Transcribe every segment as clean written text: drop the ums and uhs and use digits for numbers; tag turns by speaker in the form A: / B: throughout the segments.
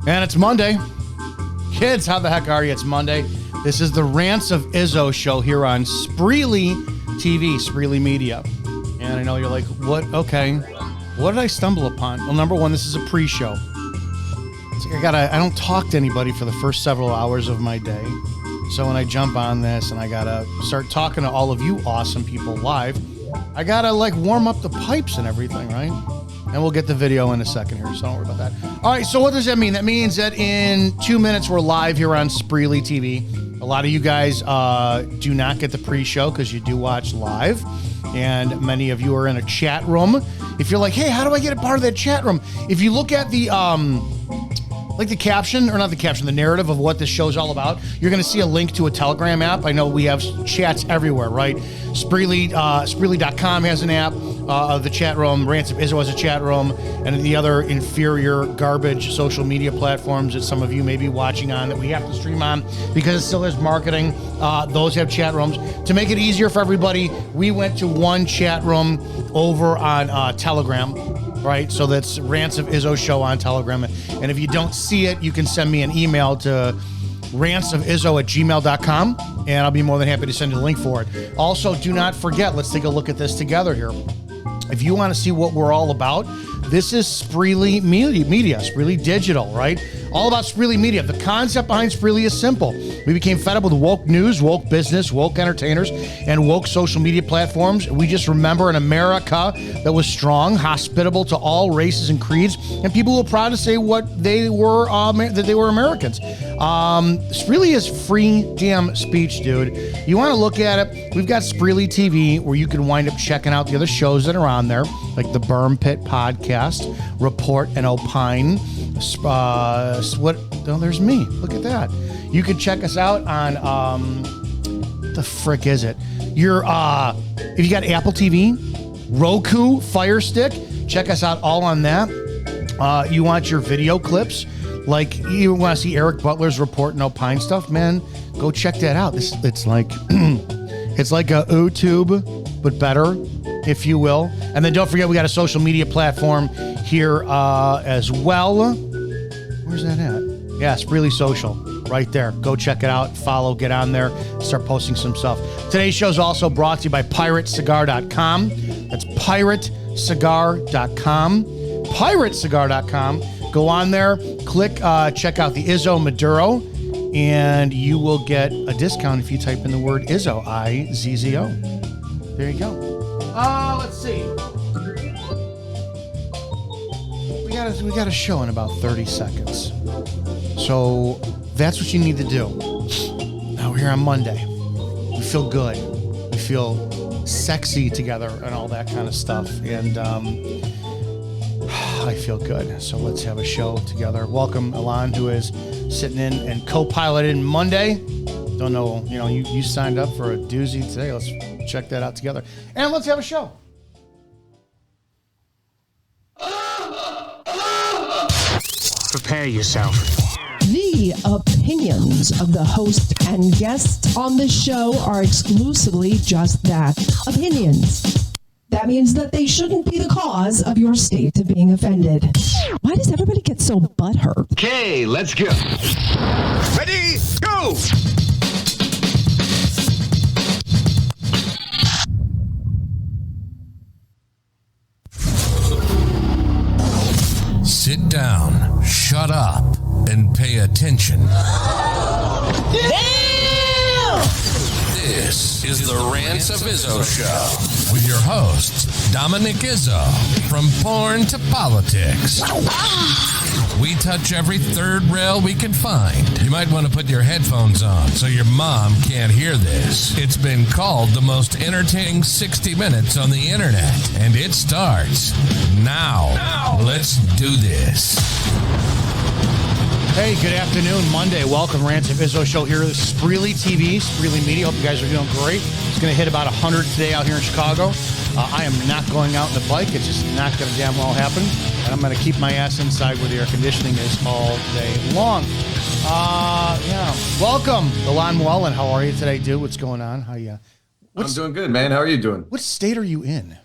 A: And it's Monday. Kids, how the heck are you? It's Monday. This is the Rants of Izzo show here on Spreely TV, Spreely Media. And I know you're like, what? Okay. What did I stumble upon? Well, number one, this is a pre-show. It's like I don't talk to anybody for the first several hours of my day. So when I jump on this and I gotta start talking to all of you awesome people live, I gotta warm up the pipes and everything, right? And we'll get the video in a second here, so don't worry about that. All right, so what does that mean? That means that in 2 minutes, we're live here on Spreely TV. A lot of you guys do not get the pre-show because you do watch live. And many of you are in a chat room. If you're like, hey, how do I get a part of that chat room? If you look at the the caption, or not the caption, the narrative of what this show's all about, you're going to see a link to a Telegram app. I know we have chats everywhere, right? Spreely.com has an app of the chat room. Rants of Izzo has a chat room, and the other inferior garbage social media platforms that some of you may be watching on that we have to stream on because it still is marketing. Those have chat rooms. To make it easier for everybody, we went to one chat room over on Telegram. Right, so that's Rants of Izzo show on Telegram. And if you don't see it, you can send me an email to rantsofizzo@gmail.com, and I'll be more than happy to send you the link for it. Also, do not forget, let's take a look at this together here. If you want to see what we're all about, this is Spreely Media, Spreely Digital, right? All about Spreely Media. The concept behind Spreely is simple. We became fed up with woke news, woke business, woke entertainers, and woke social media platforms. We just remember an America that was strong, hospitable to all races and creeds, and people who were proud to say what they were, that they were Americans. Spreely is free damn speech, dude. You want to look at it, we've got Spreely TV, where you can wind up checking out the other shows that are on there, like the Berm Pit Podcast, Report and Opine. There's me. Look at that. You can check us out on what the frick is it? If you got Apple TV, Roku, Fire Stick, check us out all on that. You want your video clips, like you want to see Eric Butler's Report and Opine stuff, man, go check that out. It's like it's like a YouTube, but better, if you will. And then don't forget, we got a social media platform here as well. Where's that at? Yeah, Spreely Social, right there. Go check it out, follow, get on there, start posting some stuff. Today's show is also brought to you by piratecigar.com. That's piratecigar.com. Piratecigar.com. Go on there, click, check out the Izzo Maduro, and you will get a discount if you type in the word Izzo, I-Z-Z-O. There you go. Let's see. We got a show in about 30 seconds. So that's what you need to do. Now we're here on Monday. We feel good. We feel sexy together and all that kind of stuff. And I feel good. So let's have a show together. Welcome, Elan, who is sitting in and co-piloted Monday. Don't know, you signed up for a doozy today. Let's check that out together. And let's have a show.
B: Prepare yourself.
C: The opinions of the host and guests on the show are exclusively just that, opinions. That means that they shouldn't be the cause of your state of being offended. Why does everybody get so butthurt?
D: Okay, let's go. Ready, go!
E: Sit down, shut up, and pay attention.
C: Damn!
E: This is the Rants of Izzo Show with your hosts, Dominic Izzo, from porn to politics. We touch every third rail we can find. You might want to put your headphones on so your mom can't hear this. It's been called the most entertaining 60 minutes on the internet, and it starts now. Let's do this.
A: Hey, good afternoon, Monday. Welcome, Rants of Izzo show here at Spreely TV, Spreely Media. Hope you guys are doing great. It's going to hit about 100 today out here in Chicago. I am not going out in the bike. It's just not going to damn well happen. And I'm going to keep my ass inside where the air conditioning is all day long. Welcome, Elan Muellen. How are you today, dude? What's going on? How you?
F: I'm doing good, man. How are you doing?
A: What state are you in?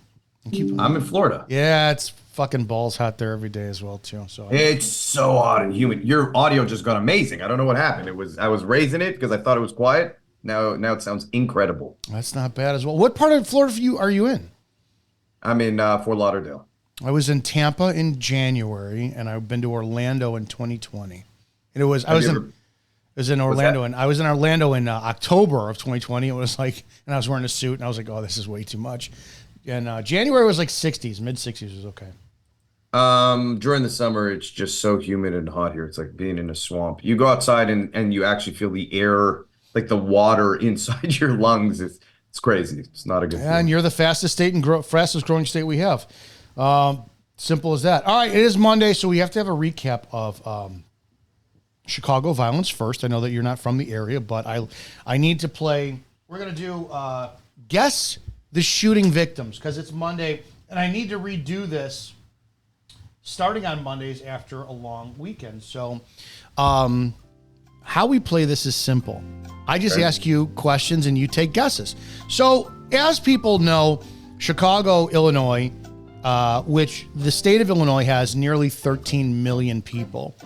F: I'm in Florida.
A: Yeah, it's fucking balls hot there every day as well too. So
F: It's so hot and humid. Your audio just got amazing. I don't know what happened. I was raising it because I thought it was quiet. Now it sounds incredible.
A: that's not bad as well. What part of Florida are you in?
F: I'm in Fort Lauderdale.
A: I was in Tampa in January, and I've been to Orlando in 2020. And I was in Orlando, and I was in Orlando in October of 2020. It was like, and I was wearing a suit, and I was like, oh, this is way too much. And January was like 60s, mid 60s was okay.
F: During the summer, it's just so humid and hot here. It's like being in a swamp. You go outside and you actually feel the air, like the water inside your lungs. It's crazy. It's not a good feeling.
A: And you're the fastest state and fastest growing state we have. Simple as that. All right, it is Monday, so we have to have a recap of Chicago violence first. I know that you're not from the area, but I need to play. We're going to do guess the shooting victims because it's Monday, and I need to redo this starting on Mondays after a long weekend. So how we play this is simple. I just ask you questions and you take guesses. So as people know, Chicago, Illinois, which the state of Illinois has nearly 13 million people.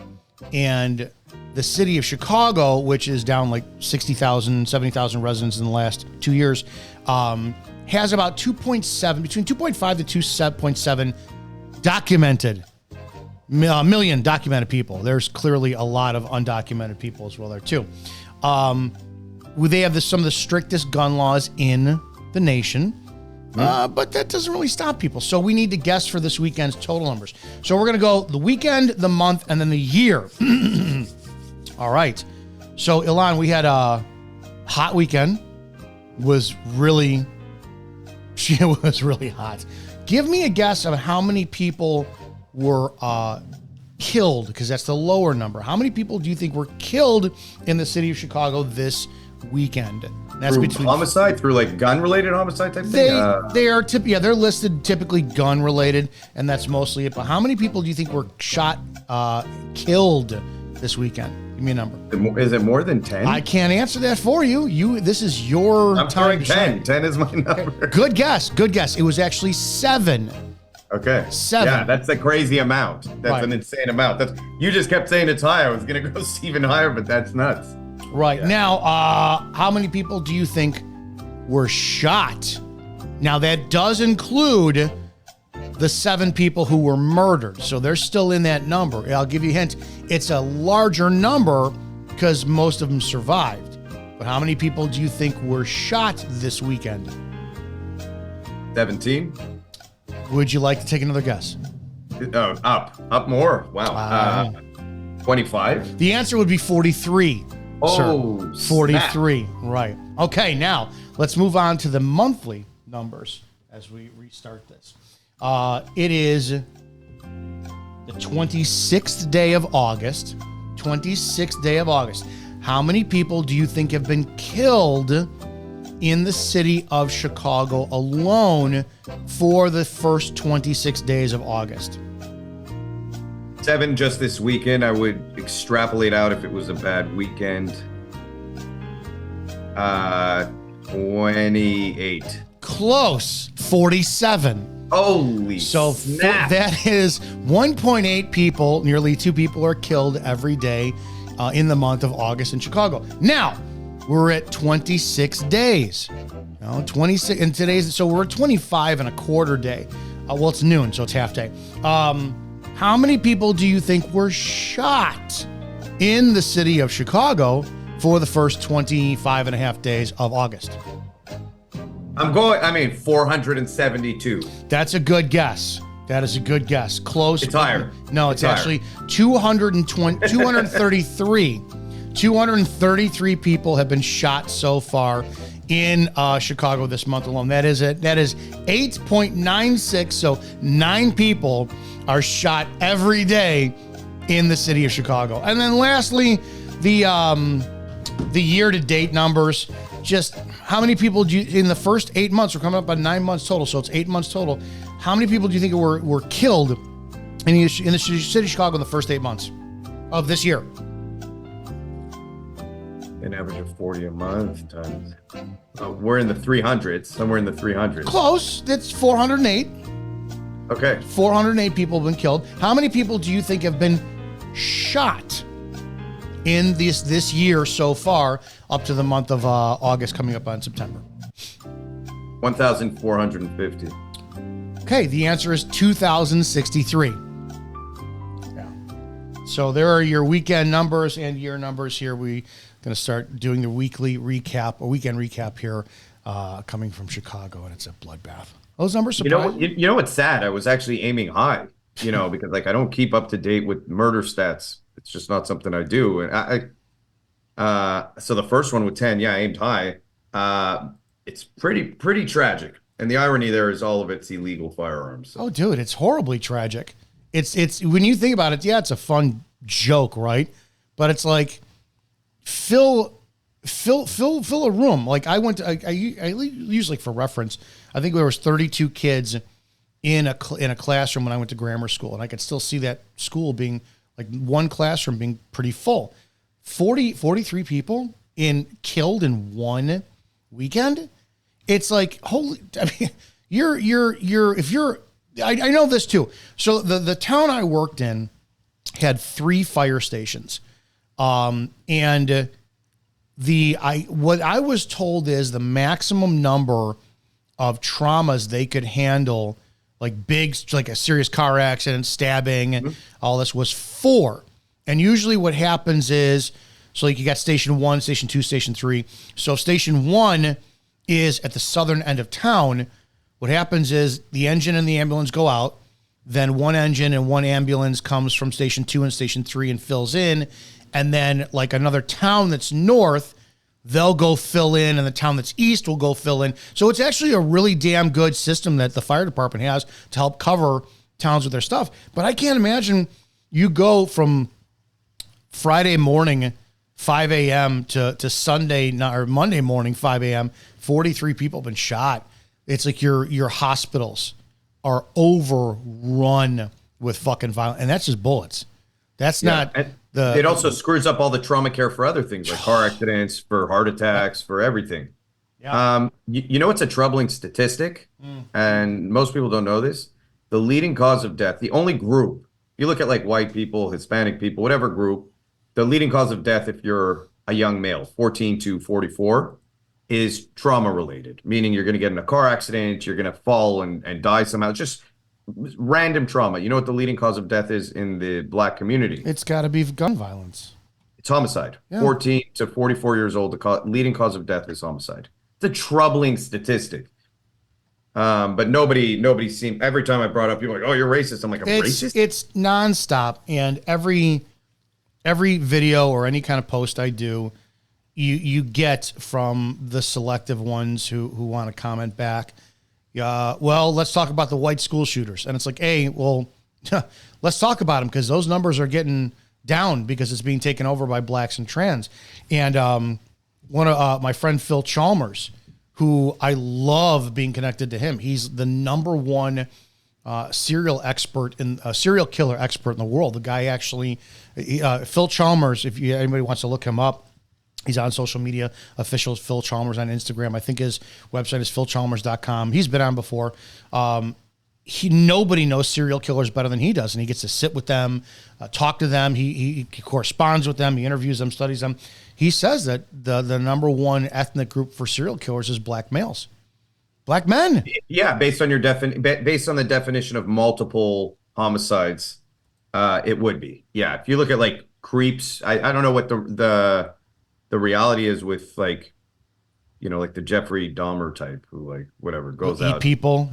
A: And the city of Chicago, which is down like 60,000, 70,000 residents in the last 2 years, has about 2.7, between 2.5 to 2.7 documented million documented people. There's clearly a lot of undocumented people as well there too. They have some of the strictest gun laws in the nation, but that doesn't really stop people. So we need to guess for this weekend's total numbers. So we're going to go the weekend, the month, and then the year. All right. So Ilan, we had a hot weekend. It was really hot. Give me a guess of how many people were killed, because that's the lower number. How many people do you think were killed in the city of Chicago this weekend? That's
F: through
A: between
F: homicide, through like gun-related homicide type thing?
A: They're listed typically gun-related, and that's mostly it. But how many people do you think were shot, killed this weekend? Give me a number.
F: Is it more than 10?
A: I can't answer that for you. This is your
F: I'm
A: time.
F: throwing 10. 10 is my number.
A: Good guess. It was actually 7.
F: Okay.
A: 7.
F: Yeah, that's a crazy amount. That's an insane amount. You just kept saying it's high. I was gonna go even higher, but that's nuts.
A: Right.
F: Yeah.
A: Now, how many people do you think were shot? Now, that does include the 7 people who were murdered. So they're still in that number. I'll give you a hint. It's a larger number because most of them survived. But how many people do you think were shot this weekend?
F: 17?
A: Would you like to take another guess?
F: Oh, up more. Wow. 25?
A: The answer would be 43.
F: Oh,
A: sir. 43. Snap. Right. Okay, now let's move on to the monthly numbers as we restart this. It is the 26th day of August. 26th day of August. How many people do you think have been killed in the city of Chicago alone for the first 26 days of August?
F: 7 just this weekend. I would extrapolate out if it was a bad weekend. 28.
A: Close. 47.
F: Holy
A: so
F: snap.
A: That is 1.8 people, nearly 2 people are killed every day in the month of August in Chicago. Now, we're at 26 days. 26 in today's, so we're at 25 and a quarter day. Well, it's noon, so it's half day. How many people do you think were shot in the city of Chicago for the first 25 and a half days of August?
F: 472.
A: That's a good guess. That is a good guess. Close.
F: It's higher.
A: No, it's actually 233. 233 people have been shot so far in Chicago this month alone. That is 8.96. So 9 people are shot every day in the city of Chicago. And then lastly, the year-to-date numbers. Just how many people do you, in the first 8 months, we're coming up on 9 months total, so it's 8 months total. How many people do you think were killed in the city of Chicago in the first 8 months of this year?
F: an average of 40 a month times. We're in the 300s, somewhere in the 300s.
A: Close. That's 408.
F: Okay.
A: 408 people have been killed. How many people do you think have been shot in this year so far, up to the month of August, coming up on September?
F: 1,450.
A: Okay, the answer is 2,063. Yeah. So there are your weekend numbers and year numbers here. We're going to start doing the weekly recap, or weekend recap here, coming from Chicago, and it's a bloodbath. Those numbers surprise
F: you know what's sad? I was actually aiming high, because like I don't keep up to date with murder stats. It's just not something I do. And so the first one with 10, yeah, I aimed high. It's pretty tragic. And the irony there is all of it's illegal firearms. So.
A: Oh, dude, it's horribly tragic. It's when you think about it, yeah, it's a fun joke, right? But it's like fill a room. Like I went to, I use like for reference, I think there was 32 kids in a classroom when I went to grammar school, and I could still see that school being like one classroom being pretty full. 43 people killed in one weekend. It's like, holy, I mean, I know this too. So the town I worked in had 3 fire stations. And what I was told is the maximum number of traumas they could handle, like a serious car accident, stabbing, all this, was 4. And usually what happens is, so like you got station 1, station 2, station 3. So station 1 is at the southern end of town. What happens is the engine and the ambulance go out. Then one engine and one ambulance comes from station 2 and station 3 and fills in. And then like another town that's north, they'll go fill in, and the town that's east will go fill in. So it's actually a really damn good system that the fire department has to help cover towns with their stuff. But I can't imagine you go from Friday morning, 5 a.m. to Sunday or Monday morning, 5 a.m., 43 people have been shot. It's like your hospitals are overrun with fucking violence, and that's just bullets. That's not the.
F: It also screws up all the trauma care for other things, like car accidents, for heart attacks, for everything.
A: Yeah.
F: You know, it's a troubling statistic, and most people don't know this. The leading cause of death, the only group, you look at like white people, Hispanic people, whatever group, the leading cause of death, if you're a young male, 14 to 44, is trauma related, meaning you're going to get in a car accident, you're going to fall and die somehow. It's just random trauma. You know what the leading cause of death is in the Black community?
A: It's got to be gun violence.
F: It's homicide. Yeah. 14 to 44 years old, the leading cause of death is homicide. It's a troubling statistic. But nobody seemed, every time I brought up, people are like, oh, you're racist. I'm like, I'm racist?
A: It's nonstop. And every video or any kind of post I do, you get from the selective ones who want to comment back. Well, let's talk about the white school shooters. And it's like, hey, well, let's talk about them, because those numbers are getting down because it's being taken over by blacks and trans. And one of my friend Phil Chalmers, who I love being connected to him. He's the number one serial killer expert in the world. The guy actually, Phil Chalmers, if anybody wants to look him up, he's on social media, official Phil Chalmers on Instagram. I think his website is philchalmers.com. He's been on before. Nobody knows serial killers better than he does, and he gets to sit with them, talk to them. He corresponds with them. He interviews them, studies them. He says that the number one ethnic group for serial killers is black males, black men.
F: Yeah, based on your based on the definition of multiple homicides, it would be. Yeah, if you look at like creeps, I don't know what the reality is with like, like the Jeffrey Dahmer type who like whatever goes out,
A: eat people,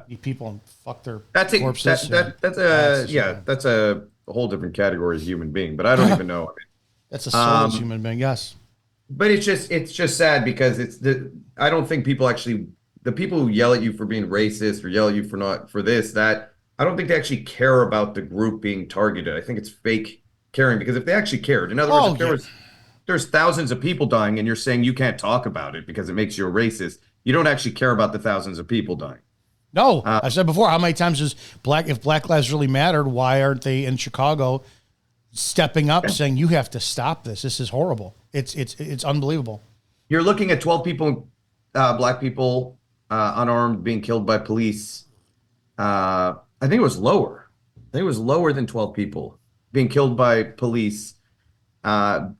A: eat people and fuck their corpses.
F: That's a whole different category of human being. But I don't even know.
A: That's a soulless human being, yes.
F: But it's just sad because I don't think people actually, the people who yell at you for being racist or yell at you for this, that, I don't think they actually care about the group being targeted. I think it's fake caring, because if they actually cared, in other words, there's thousands of people dying and you're saying you can't talk about it because it makes you a racist, you don't actually care about the thousands of people dying.
A: No, I said before, how many times if Black Lives really mattered, why aren't they in Chicago stepping up, saying you have to stop this. This is horrible. It's unbelievable.
F: You're looking at 12 people, black people, unarmed, being killed by police. I think it was lower. I think it was lower than 12 people being killed by police,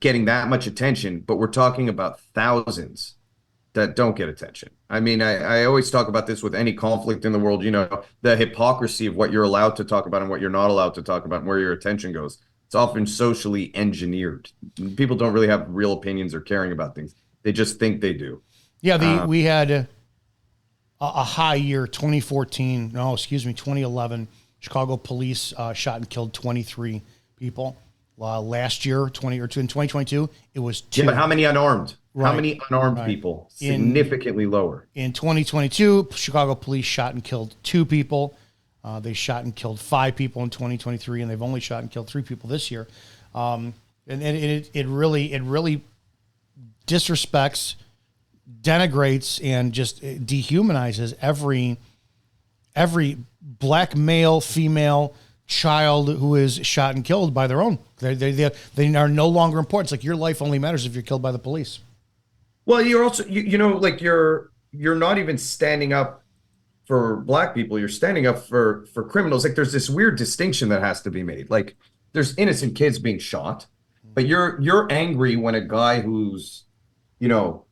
F: getting that much attention. But we're talking about thousands that don't get attention. I mean, I always talk about this with any conflict in the world, the hypocrisy of what you're allowed to talk about and what you're not allowed to talk about and where your attention goes. It's often socially engineered. People don't really have real opinions or caring about things. They just think they do.
A: Yeah, we had a high year, 2011. Chicago police shot and killed 23 people. Last year, in 2022, it was 2.
F: Yeah, but how many unarmed?
A: Right.
F: How many unarmed people? Significantly lower.
A: In 2022, Chicago police shot and killed 2 people. They shot and killed 5 people in 2023, and they've only shot and killed 3 people this year. And it really disrespects, denigrates, and just dehumanizes every black male, female, child who is shot and killed by their own. They are no longer important. It's like your life only matters if you're killed by the police.
F: Well, you're also like you're not even standing up for black people. You're standing up for criminals. Like there's this weird distinction that has to be made. Like there's innocent kids being shot, but you're angry when a guy who's, a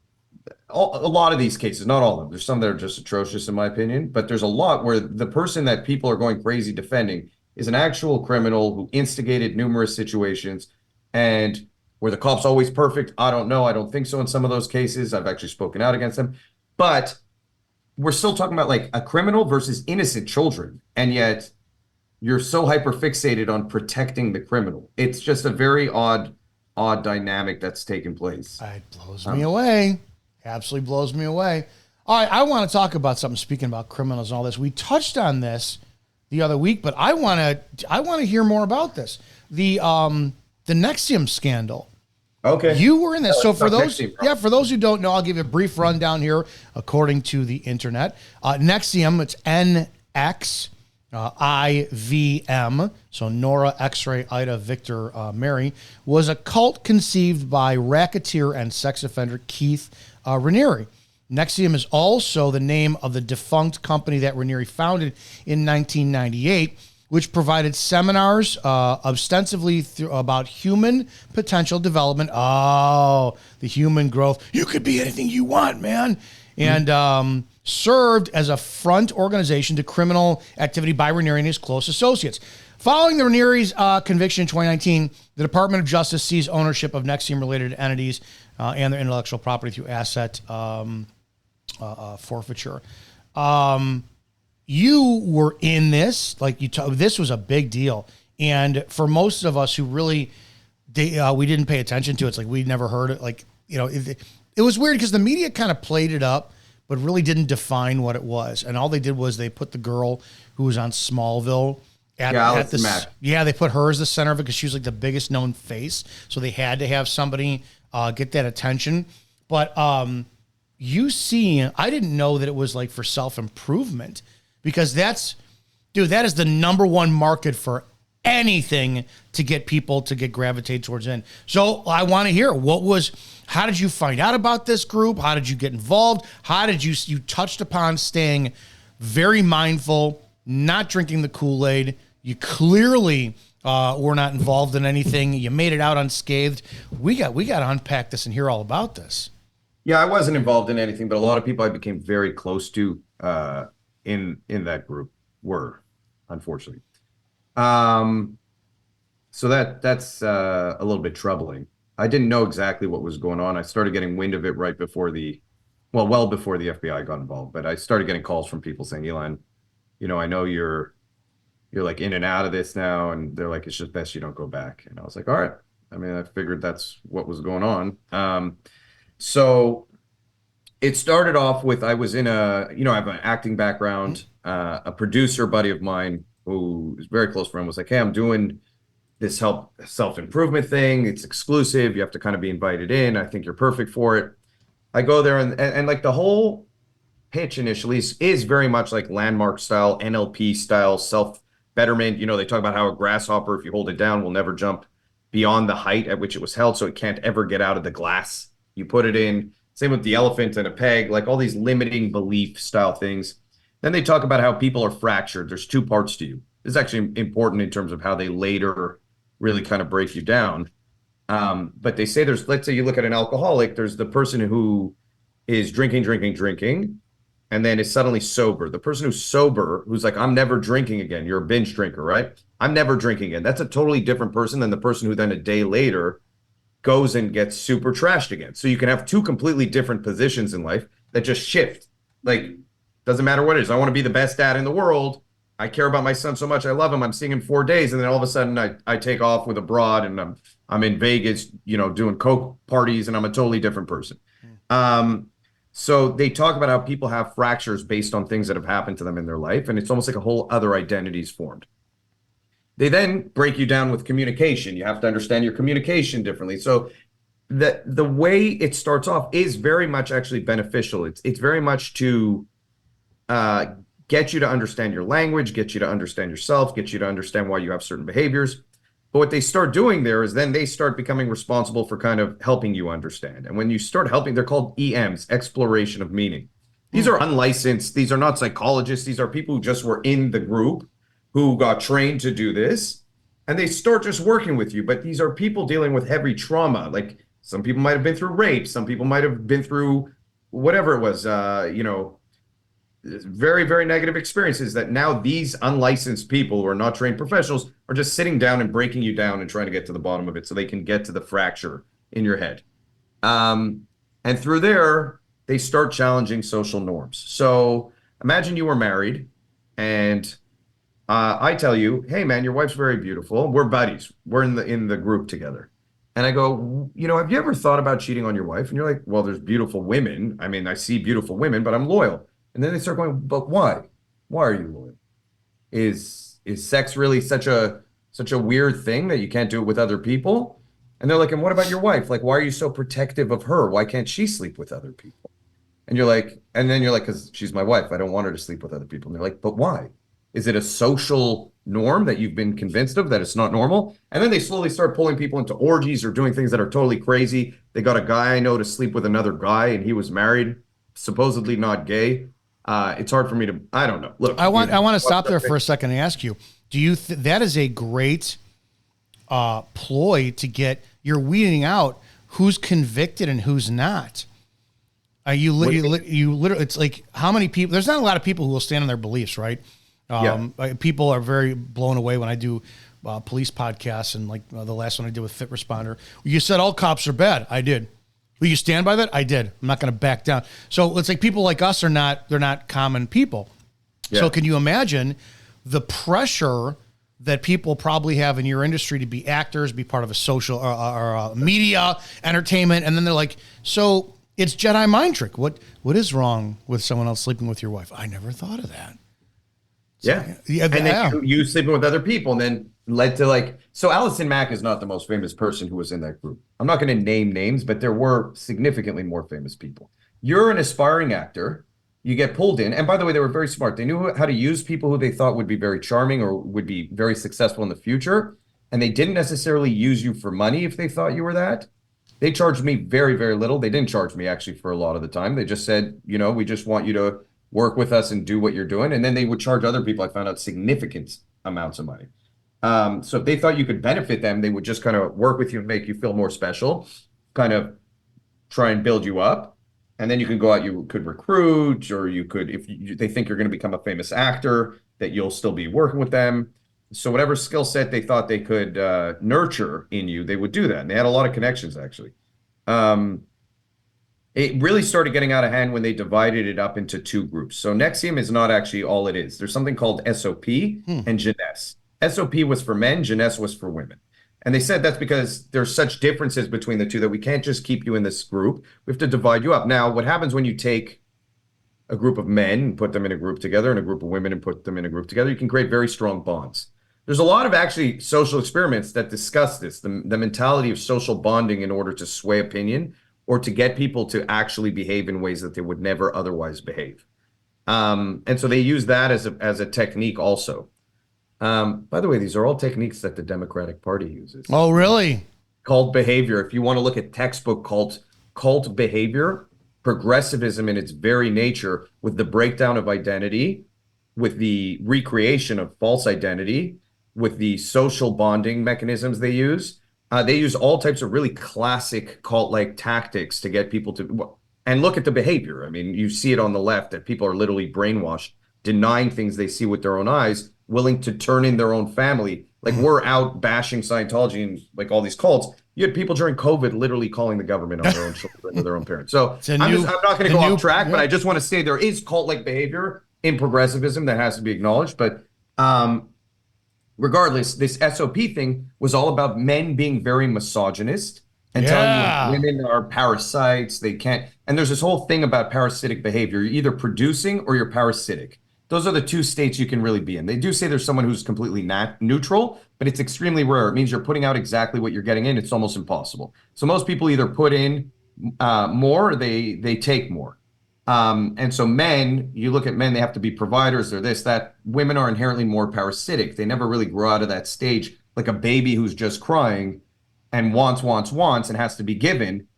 F: lot of these cases, not all of them. There's some that are just atrocious in my opinion, but there's a lot where the person that people are going crazy defending is an actual criminal who instigated numerous situations, and were the cops always perfect? I don't know. I don't think so in some of those cases. I've actually spoken out against them. But we're still talking about like a criminal versus innocent children. And yet you're so hyper fixated on protecting the criminal. It's just a very odd dynamic that's taken place.
A: It blows me away. Absolutely blows me away. All right, I want to talk about something, speaking about criminals and all this. We touched on this the other week, but I want to hear more about this. The Nxivm scandal.
F: Okay.
A: You were in this. So for those,
F: Nxivm,
A: for those who don't know, I'll give you a brief rundown here. According to the internet, Nxivm, it's NXIVM, so Nora, X-ray, Ida, Victor, Mary, was a cult conceived by racketeer and sex offender Keith Raniere. Nxivm is also the name of the defunct company that Raniere founded in 1998, which provided seminars ostensibly about human potential development. Oh, the human growth. You could be anything you want, man. And served as a front organization to criminal activity by Raniere and his close associates. Following the Raniere's conviction in 2019, the Department of Justice seized ownership of Nxivm-related entities and their intellectual property through asset forfeiture. You were in this, like this was a big deal. And for most of us who really, we didn't pay attention to it. It's like we'd never heard it. Like, it was weird because the media kind of played it up, but really didn't define what it was. And all they did was they put the girl who was on Smallville at the, they put her as the center of it because she was like the biggest known face. So they had to have somebody get that attention. But I didn't know that it was like for self-improvement, because that is the number one market for anything to get people to get gravitate towards in. So I want to hear how did you find out about this group? How did you get involved? How did you touched upon staying very mindful, not drinking the Kool-Aid. You clearly were not involved in anything. You made it out unscathed. We got to unpack this and hear all about this.
F: Yeah, I wasn't involved in anything, but a lot of people I became very close to in that group were, unfortunately. So that's a little bit troubling. I didn't know exactly what was going on. I started getting wind of it well before the FBI got involved. But I started getting calls from people saying, Elon, I know you're like in and out of this now, and they're like, it's just best you don't go back. And I was like, all right. I mean, I figured that's what was going on. So it started off with, I was in I have an acting background. A producer buddy of mine who is a very close friend was like, hey, I'm doing this self-improvement thing. It's exclusive. You have to kind of be invited in. I think you're perfect for it. I go there and like the whole pitch initially is very much like landmark style, NLP style, self-betterment. They talk about how a grasshopper, if you hold it down, will never jump beyond the height at which it was held, so it can't ever get out of the glass you put it in. Same with the elephant and a peg, like all these limiting belief style things. Then they talk about how people are fractured. There's two parts to you. This is actually important in terms of how they later really kind of break you down. But they say let's say you look at an alcoholic, there's the person who is drinking, and then is suddenly sober. The person who's sober, who's like, I'm never drinking again. You're a binge drinker, right? I'm never drinking again. That's a totally different person than the person who then a day later goes and gets super trashed again. So you can have two completely different positions in life that just shift. Like, doesn't matter what it is. I want to be the best dad in the world. I care about my son so much. I love him. I'm seeing him 4 days. And then all of a sudden I take off with a broad and I'm in Vegas, doing coke parties, and I'm a totally different person. So they talk about how people have fractures based on things that have happened to them in their life. And it's almost like a whole other identity is formed. They then break you down with communication. You have to understand your communication differently. So the way it starts off is very much actually beneficial. It's very much to get you to understand your language, get you to understand yourself, get you to understand why you have certain behaviors. But what they start doing there is then they start becoming responsible for kind of helping you understand. And when you start helping, they're called EMs, exploration of meaning. These are unlicensed. These are not psychologists. These are people who just were in the group, who got trained to do this, and they start just working with you. But these are people dealing with heavy trauma. Like, some people might have been through rape. Some people might have been through whatever it was, very, very negative experiences that now these unlicensed people who are not trained professionals are just sitting down and breaking you down and trying to get to the bottom of it so they can get to the fracture in your head. And through there, they start challenging social norms. So imagine you were married and I tell you, hey man, your wife's very beautiful. We're buddies. We're in the group together. And I go, have you ever thought about cheating on your wife? And you're like, well, there's beautiful women. I mean, I see beautiful women, but I'm loyal. And then they start going, but why? Why are you loyal? Is sex really such a weird thing that you can't do it with other people? And they're like, and what about your wife? Like, why are you so protective of her? Why can't she sleep with other people? And then you're like, because she's my wife. I don't want her to sleep with other people. And they're like, but why? Is it a social norm that you've been convinced of that it's not normal? And then they slowly start pulling people into orgies or doing things that are totally crazy. They got a guy I know to sleep with another guy, and he was married, supposedly not gay. It's hard for me to, I don't know. Look,
A: I want to stop there for a second and ask you, do you that is a great ploy to get, you're weeding out who's convicted and who's not. You literally, it's like, how many people, there's not a lot of people who will stand on their beliefs, right? People are very blown away when I do police podcasts, and like the last one I did with Fit Responder. You said all cops are bad. I did. Will you stand by that? I did. I'm not going to back down. So it's like people like us they're not common people. Yeah. So can you imagine the pressure that people probably have in your industry to be actors, be part of a social or media, entertainment, and then they're like, so it's Jedi mind trick. What is wrong with someone else sleeping with your wife? I never thought of that.
F: And then you sleeping with other people, and then led to so Allison Mack is not the most famous person who was in that group. I'm not going to name names, but there were significantly more famous people. You're an aspiring actor. You get pulled in. And by the way, they were very smart. They knew how to use people who they thought would be very charming or would be very successful in the future. And they didn't necessarily use you for money if they thought you were that. They charged me very, very little. They didn't charge me actually for a lot of the time. They just said, we just want you to work with us and do what you're doing. And then they would charge other people, I found out, significant amounts of money. So if they thought you could benefit them, they would just kind of work with you and make you feel more special, kind of try and build you up. And then you can go out, you could recruit, or you could, they think you're going to become a famous actor, that you'll still be working with them. So whatever skill set they thought they could nurture in you, they would do that. And they had a lot of connections, actually. It really started getting out of hand when they divided it up into two groups. So Nxivm is not actually all it is. There's something called SOP and Jeunesse. SOP was for men, Jeunesse was for women. And they said that's because there's such differences between the two that we can't just keep you in this group. We have to divide you up. Now, what happens when you take a group of men and put them in a group together and a group of women and put them in a group together, you can create very strong bonds. There's a lot of actually social experiments that discuss this, the mentality of social bonding in order to sway opinion or to get people to actually behave in ways that they would never otherwise behave. And so they use that as a technique also. By the way, these are all techniques that the Democratic Party uses.
A: Oh, really?
F: Cult behavior. If you want to look at textbook cult behavior, progressivism in its very nature, with the breakdown of identity, with the recreation of false identity, with the social bonding mechanisms they use all types of really classic cult-like tactics to get people to. And look at the behavior. I mean, you see it on the left that people are literally brainwashed, denying things they see with their own eyes, willing to turn in their own family. Like, we're out bashing Scientology and like all these cults. You had people during COVID literally calling the government on their own children or their own parents. So I'm not going to go off track, but I just want to say there is cult-like behavior in progressivism that has to be acknowledged. But regardless, this SOP thing was all about men being very misogynist and telling you women are parasites. They can't. And there's this whole thing about parasitic behavior. You're either producing or you're parasitic. Those are the two states you can really be in. They do say there's someone who's completely neutral, but it's extremely rare. It means you're putting out exactly what you're getting in. It's almost impossible. So most people either put in more or they take more. And so men, you look at men, they have to be providers. They're this, that. Women are inherently more parasitic. They never really grow out of that stage, like a baby who's just crying and wants, and has to be given.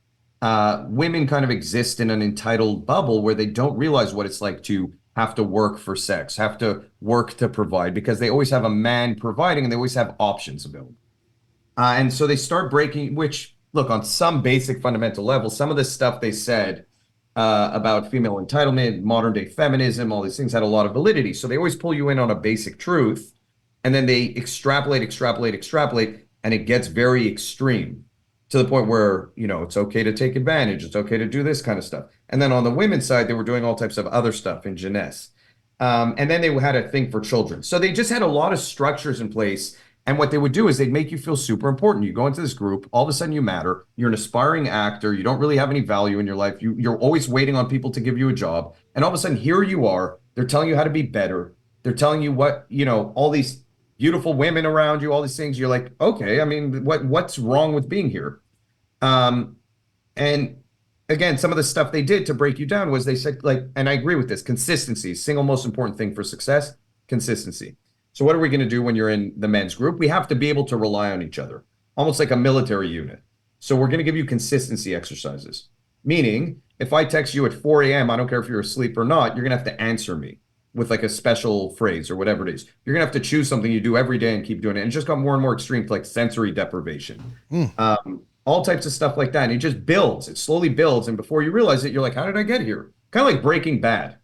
F: Women kind of exist in an entitled bubble where they don't realize what it's like to have to work for sex, have to work to provide, because they always have a man providing and they always have options available. And so they start breaking, which, look, on some basic fundamental level, some of the stuff they said about female entitlement, modern day feminism, all these things had a lot of validity. So they always pull you in on a basic truth, and then they extrapolate, and it gets very extreme to the point where, it's okay to take advantage. It's okay to do this kind of stuff. And then on the women's side, they were doing all types of other stuff in jeunesse. And then they had a thing for children. So they just had a lot of structures in place. And what they would do is they'd make you feel super important. You go into this group, all of a sudden you matter. You're an aspiring actor. You don't really have any value in your life. You're always waiting on people to give you a job. And all of a sudden, here you are. They're telling you how to be better. They're telling you what, all these beautiful women around you, all these things. You're like, okay, I mean, what's wrong with being here? And again, some of the stuff they did to break you down was they said, and I agree with this, consistency, single most important thing for success, consistency. So what are we going to do when you're in the men's group? We have to be able to rely on each other, almost like a military unit. So we're going to give you consistency exercises, meaning if I text you at 4 a.m., I don't care if you're asleep or not, you're going to have to answer me with like a special phrase or whatever it is. You're going to have to choose something you do every day and keep doing it. And it just got more and more extreme to like sensory deprivation. All types of stuff like that. And it just builds. It slowly builds. And before you realize it, you're like, how did I get here? Kind of like Breaking Bad.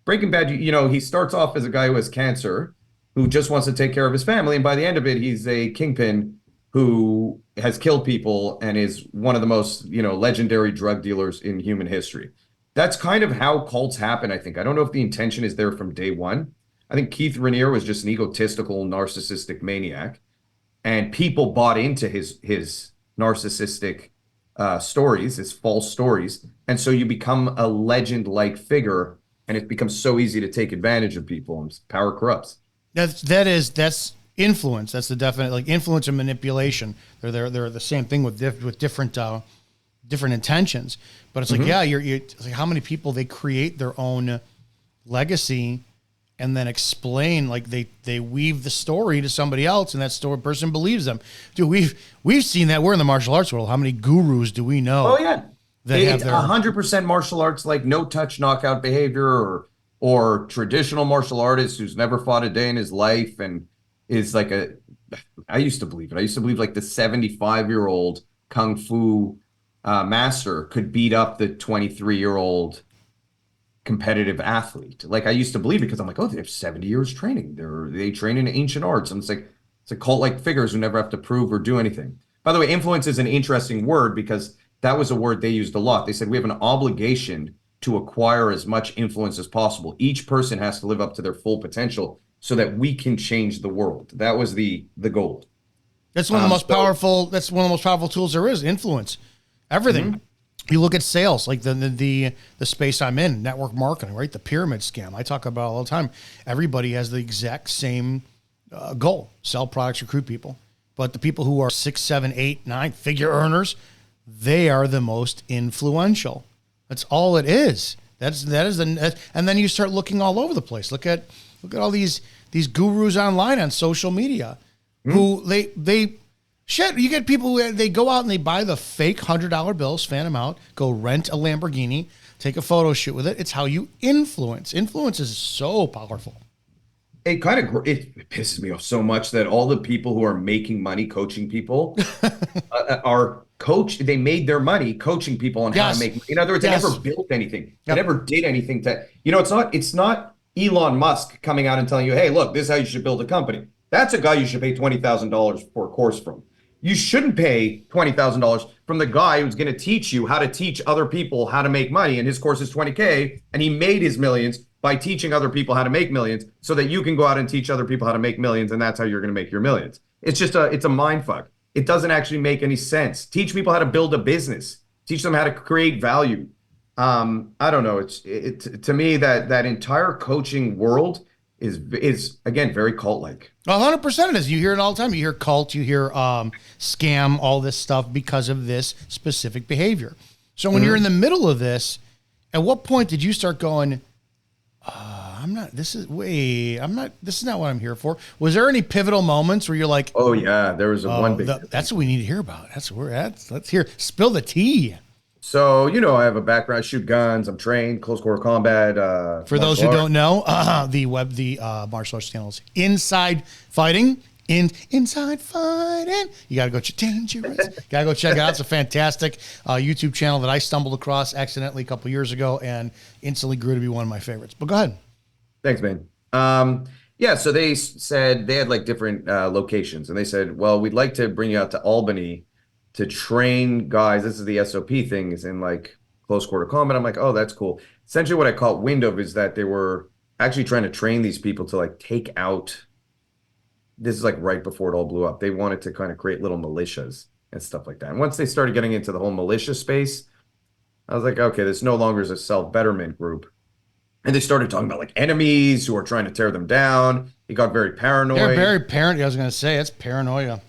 F: Breaking Bad, he starts off as a guy who has cancer, who just wants to take care of his family. And by the end of it, he's a kingpin who has killed people and is one of the most, legendary drug dealers in human history. That's kind of how cults happen, I think. I don't know if the intention is there from day one. I think Keith Raniere was just an egotistical, narcissistic maniac. And people bought into his narcissistic stories, his false stories. And so you become a legend-like figure, and it becomes so easy to take advantage of people, and power corrupts.
A: That's influence. That's the definite, like, influence and manipulation. They're the same thing with different intentions. But it's like, it's like how many people they create their own legacy and then explain, like they weave the story to somebody else, and that person believes them. Dude, we've seen that. We're in the martial arts world. How many gurus do we know?
F: Oh yeah, it's 100% martial arts, like no touch knockout behavior, or traditional martial artist who's never fought a day in his life and is like I used to believe like the 75-year-old kung fu master could beat up the 23-year-old competitive athlete. Like I used to believe it because I'm like, oh, they have 70 years training. They train in ancient arts. And it's a cult-like figures who never have to prove or do anything. By the way, influence is an interesting word because that was a word they used a lot. They said we have an obligation to acquire as much influence as possible. Each person has to live up to their full potential so that we can change the world. That was the goal.
A: That's one of the most powerful. That's one of the most powerful tools there is. Influence everything. Mm-hmm. You look at sales, like the space I'm in, network marketing, right? The pyramid scam I talk about all the time. Everybody has the exact same goal: sell products, recruit people. But the people who are 6, 7, 8, 9 figure earners, they are the most influential. That's all it is. And then you start looking all over the place. Look at Look at all these gurus online on social media who they shit. You get people who they go out and they buy the fake $100 bills, fan them out, go rent a Lamborghini, take a photo shoot with it. It's how you influence. Influence is so powerful.
F: It pisses me off so much that all the people who are making money coaching people they made their money coaching people on how to make money. In other words, they never built anything. They never did anything it's not Elon Musk coming out and telling you, hey, look, this is how you should build a company. That's a guy you should pay $20,000 for a course from. You shouldn't pay $20,000 from the guy who's going to teach you how to teach other people how to make money. And his course is $20K, and he made his millions by teaching other people how to make millions so that you can go out and teach other people how to make millions, and that's how you're going to make your millions. It's a mind fuck. It doesn't actually make any sense. Teach people how to build a business. Teach them how to create value. I don't know. To me, that entire coaching world is again very cult-like.
A: 100% it is. You hear it all the time. You hear cult, you hear scam, all this stuff because of this specific behavior. So when you're in the middle of this, at what point did you start going, this is not what I'm here for? Was there any pivotal moments where you're like,
F: oh yeah, there was one big.
A: That's what we need to hear about. That's where let's hear. Spill the tea.
F: So, I have a background. I shoot guns. I'm trained close quarter combat.
A: For those who don't know, the martial arts channel is Inside Fighting. Inside Fighting. You got to go check it out. It's a fantastic YouTube channel that I stumbled across accidentally a couple years ago and instantly grew to be one of my favorites. But go ahead.
F: Thanks, man. So they said they had like different locations, and they said, well, we'd like to bring you out to Albany to train guys. This is the SOP thing, is in like close quarter combat. I'm like, oh, that's cool. Essentially what I caught wind of is that they were actually trying to train these people to like take out, this is like right before it all blew up. They wanted to kind of create little militias and stuff like that. And once they started getting into the whole militia space, I was like, okay, this no longer is a self-betterment group. And they started talking about like enemies who are trying to tear them down. It got very paranoid.
A: They're very paranoid. I was going to say, it's paranoia.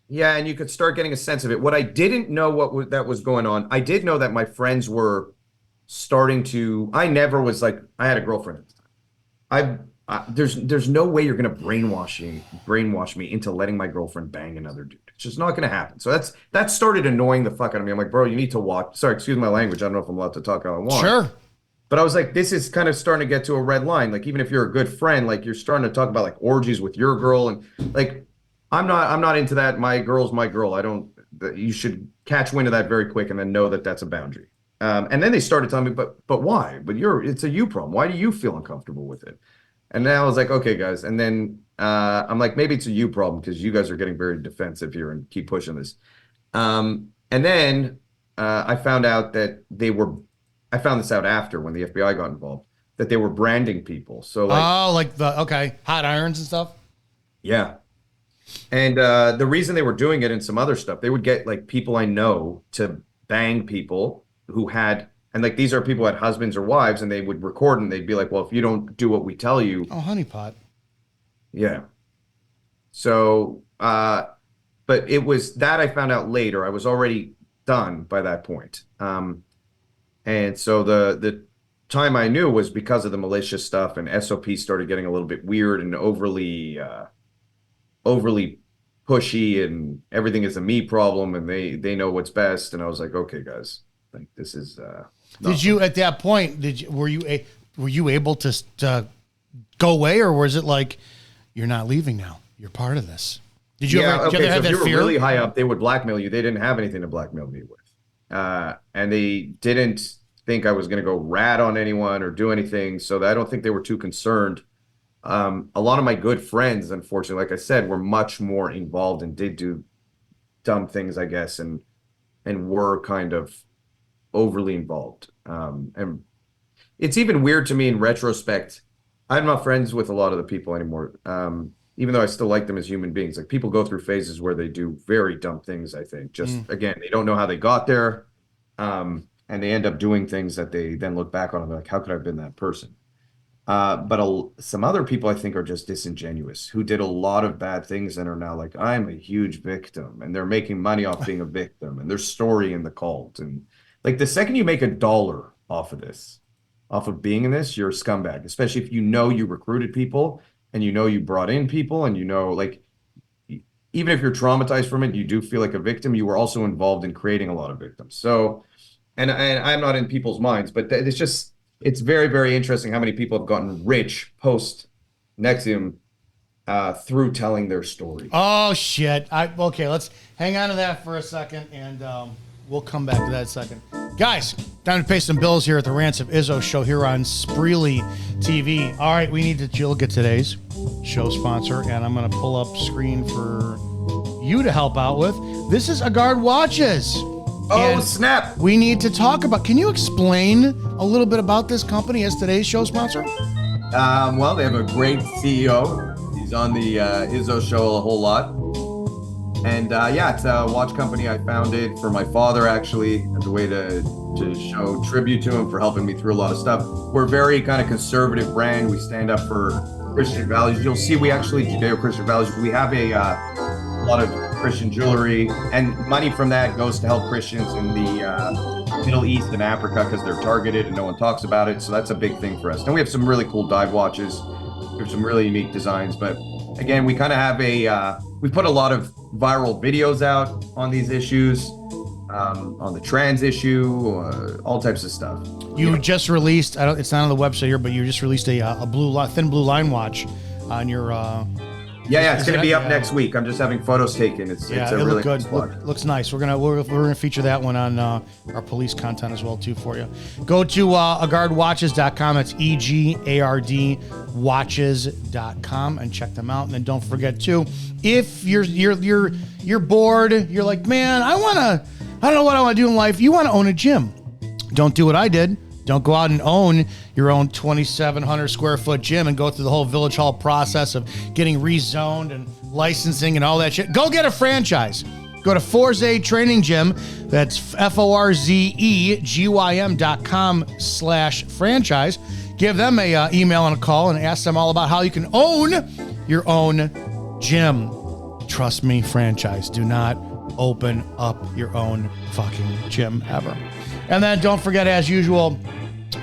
F: Yeah, and you could start getting a sense of it. What I didn't know that was going on, I did know that my friends were starting to. I never was like, I had a girlfriend at the time. There's no way you're gonna brainwash me into letting my girlfriend bang another dude. It's just not gonna happen. So that started annoying the fuck out of me. I'm like, bro, you need to watch. Sorry, excuse my language. I don't know if I'm allowed to talk how I want.
A: Sure.
F: But I was like, this is kind of starting to get to a red line. Like, even if you're a good friend, like you're starting to talk about like orgies with your girl, and like. I'm not into that. My girl's my girl. You should catch wind of that very quick and then know that that's a boundary. And then they started telling me, but why? It's a you problem. Why do you feel uncomfortable with it? And then I was like, okay, guys. And then I'm like, maybe it's a you problem because you guys are getting very defensive here and keep pushing this. And then I found out that I found this out after when the FBI got involved, that they were branding people. So like, hot irons and stuff. Yeah. And the reason they were doing it and some other stuff, they would get like people I know to bang people who had, and like these are people who had husbands or wives, and they would record and they'd be like, well, if you don't do what we tell you.
A: Oh, honeypot.
F: Yeah. So, but it was that I found out later. I was already done by that point. And so the time I knew was because of the malicious stuff, and SOP started getting a little bit weird and overly pushy, and everything is a me problem, and they know what's best. And I was like, okay, guys, like this is.
A: Did you at that point? Were you able to go away, or was it like you're not leaving now? You're part of this. Did you ever have
F: so
A: that
F: if you were
A: fear?
F: really high up, they would blackmail you. They didn't have anything to blackmail me with, and they didn't think I was going to go rat on anyone or do anything. So I don't think they were too concerned. A lot of my good friends, unfortunately, like I said, were much more involved and did do dumb things, I guess, and were kind of overly involved. And it's even weird to me in retrospect. I'm not friends with a lot of the people anymore, even though I still like them as human beings. Like, people go through phases where they do very dumb things, I think. Just, again, they don't know how they got there, and they end up doing things that they then look back on and they're like, how could I have been that person? But some other people I think are just disingenuous, who did a lot of bad things and are now like, I'm a huge victim, and they're making money off being a victim, and their story in the cult. And like, the second you make $1 off of this, off of being in this, you're a scumbag, especially if you know you recruited people and you know you brought in people and you know, like, even if you're traumatized from it, you do feel like a victim. You were also involved in creating a lot of victims. So, and I'm not in people's minds, but it's very, very interesting how many people have gotten rich post Nxivm through telling their story.
A: Oh shit! Okay, let's hang on to that for a second, and we'll come back to that in a second. Guys, time to pay some bills here at the Rants of Izzo show here on Spreely TV. All right, we need to look at today's show sponsor, and I'm going to pull up screen for you to help out with. This is Agard Watches.
F: Oh, snap!
A: We need to talk about. Can you explain a little bit about this company as today's show sponsor?
F: Well, they have a great CEO. He's on the Izzo show a whole lot. And yeah, it's a watch company I founded for my father, actually, as a way to show tribute to him for helping me through a lot of stuff. We're a very kind of conservative brand. We stand up for Christian values. You'll see we actually Judeo-Christian values. We have a lot of Christian jewelry, and money from that goes to help Christians in the Middle East and Africa because they're targeted and no one talks about it. So that's a big thing for us. And we have some really cool dive watches. We have some really unique designs. But again, we kind of have we put a lot of viral videos out on these issues, on the trans issue, all types of stuff.
A: You just released, it's not on the website here, but you just released a thin blue line watch on your...
F: Yeah, it's going to be up next week. I'm just having photos taken. It's a really
A: good.
F: nice watch.
A: Looks nice. We're gonna feature that one on our police content as well too for you. Go to agardwatches.com. That's EGARD watches.com and check them out. And then don't forget too, if you're bored, you're like, man, I don't know what I want to do in life. You want to own a gym. Don't do what I did. Don't go out and own your own 2,700 square foot gym and go through the whole Village Hall process of getting rezoned and licensing and all that shit. Go get a franchise. Go to Forze Training Gym. That's FORZEGYM.com/franchise. Give them a email and a call and ask them all about how you can own your own gym. Trust me, franchise. Do not open up your own fucking gym ever. And then don't forget, as usual,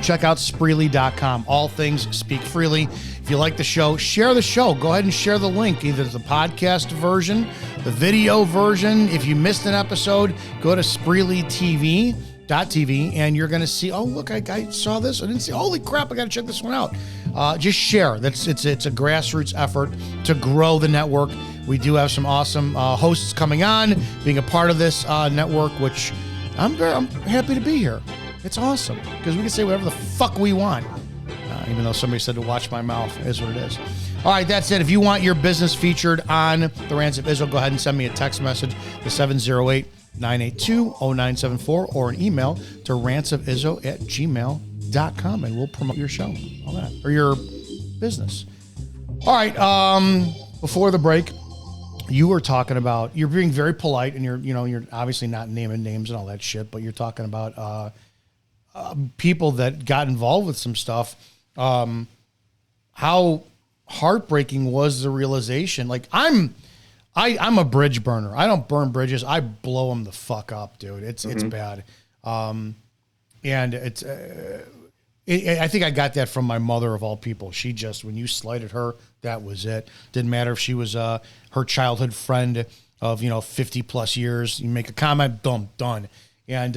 A: check out Spreely.com. All things speak freely. If you like the show, share the show. Go ahead and share the link, either the podcast version, the video version. If you missed an episode, go to SpreelyTV.tv and you're going to see, oh, look, I saw this. I didn't see, holy crap, I got to check this one out. Just share. It's a grassroots effort to grow the network. We do have some awesome hosts coming on, being a part of this network, which I'm happy to be here. It's awesome because we can say whatever the fuck we want, even though somebody said to watch my mouth. Is what it is. All right, that's it. If you want your business featured on the Rants of Izzo, go ahead and send me a text message to 708-982-0974 or an email to rantsofizzo@gmail.com and we'll promote your show, all that, or your business. All right, before the break, you were talking about, you're being very polite and you're obviously not naming names and all that shit, but you're talking about people that got involved with some stuff. How heartbreaking was the realization? Like I'm a bridge burner. I don't burn bridges. I blow them the fuck up, dude. It's bad. And it's, I think I got that from my mother of all people. She just, when you slighted her, that was it. Didn't matter if she was her childhood friend of 50 plus years. You make a comment, boom, done. And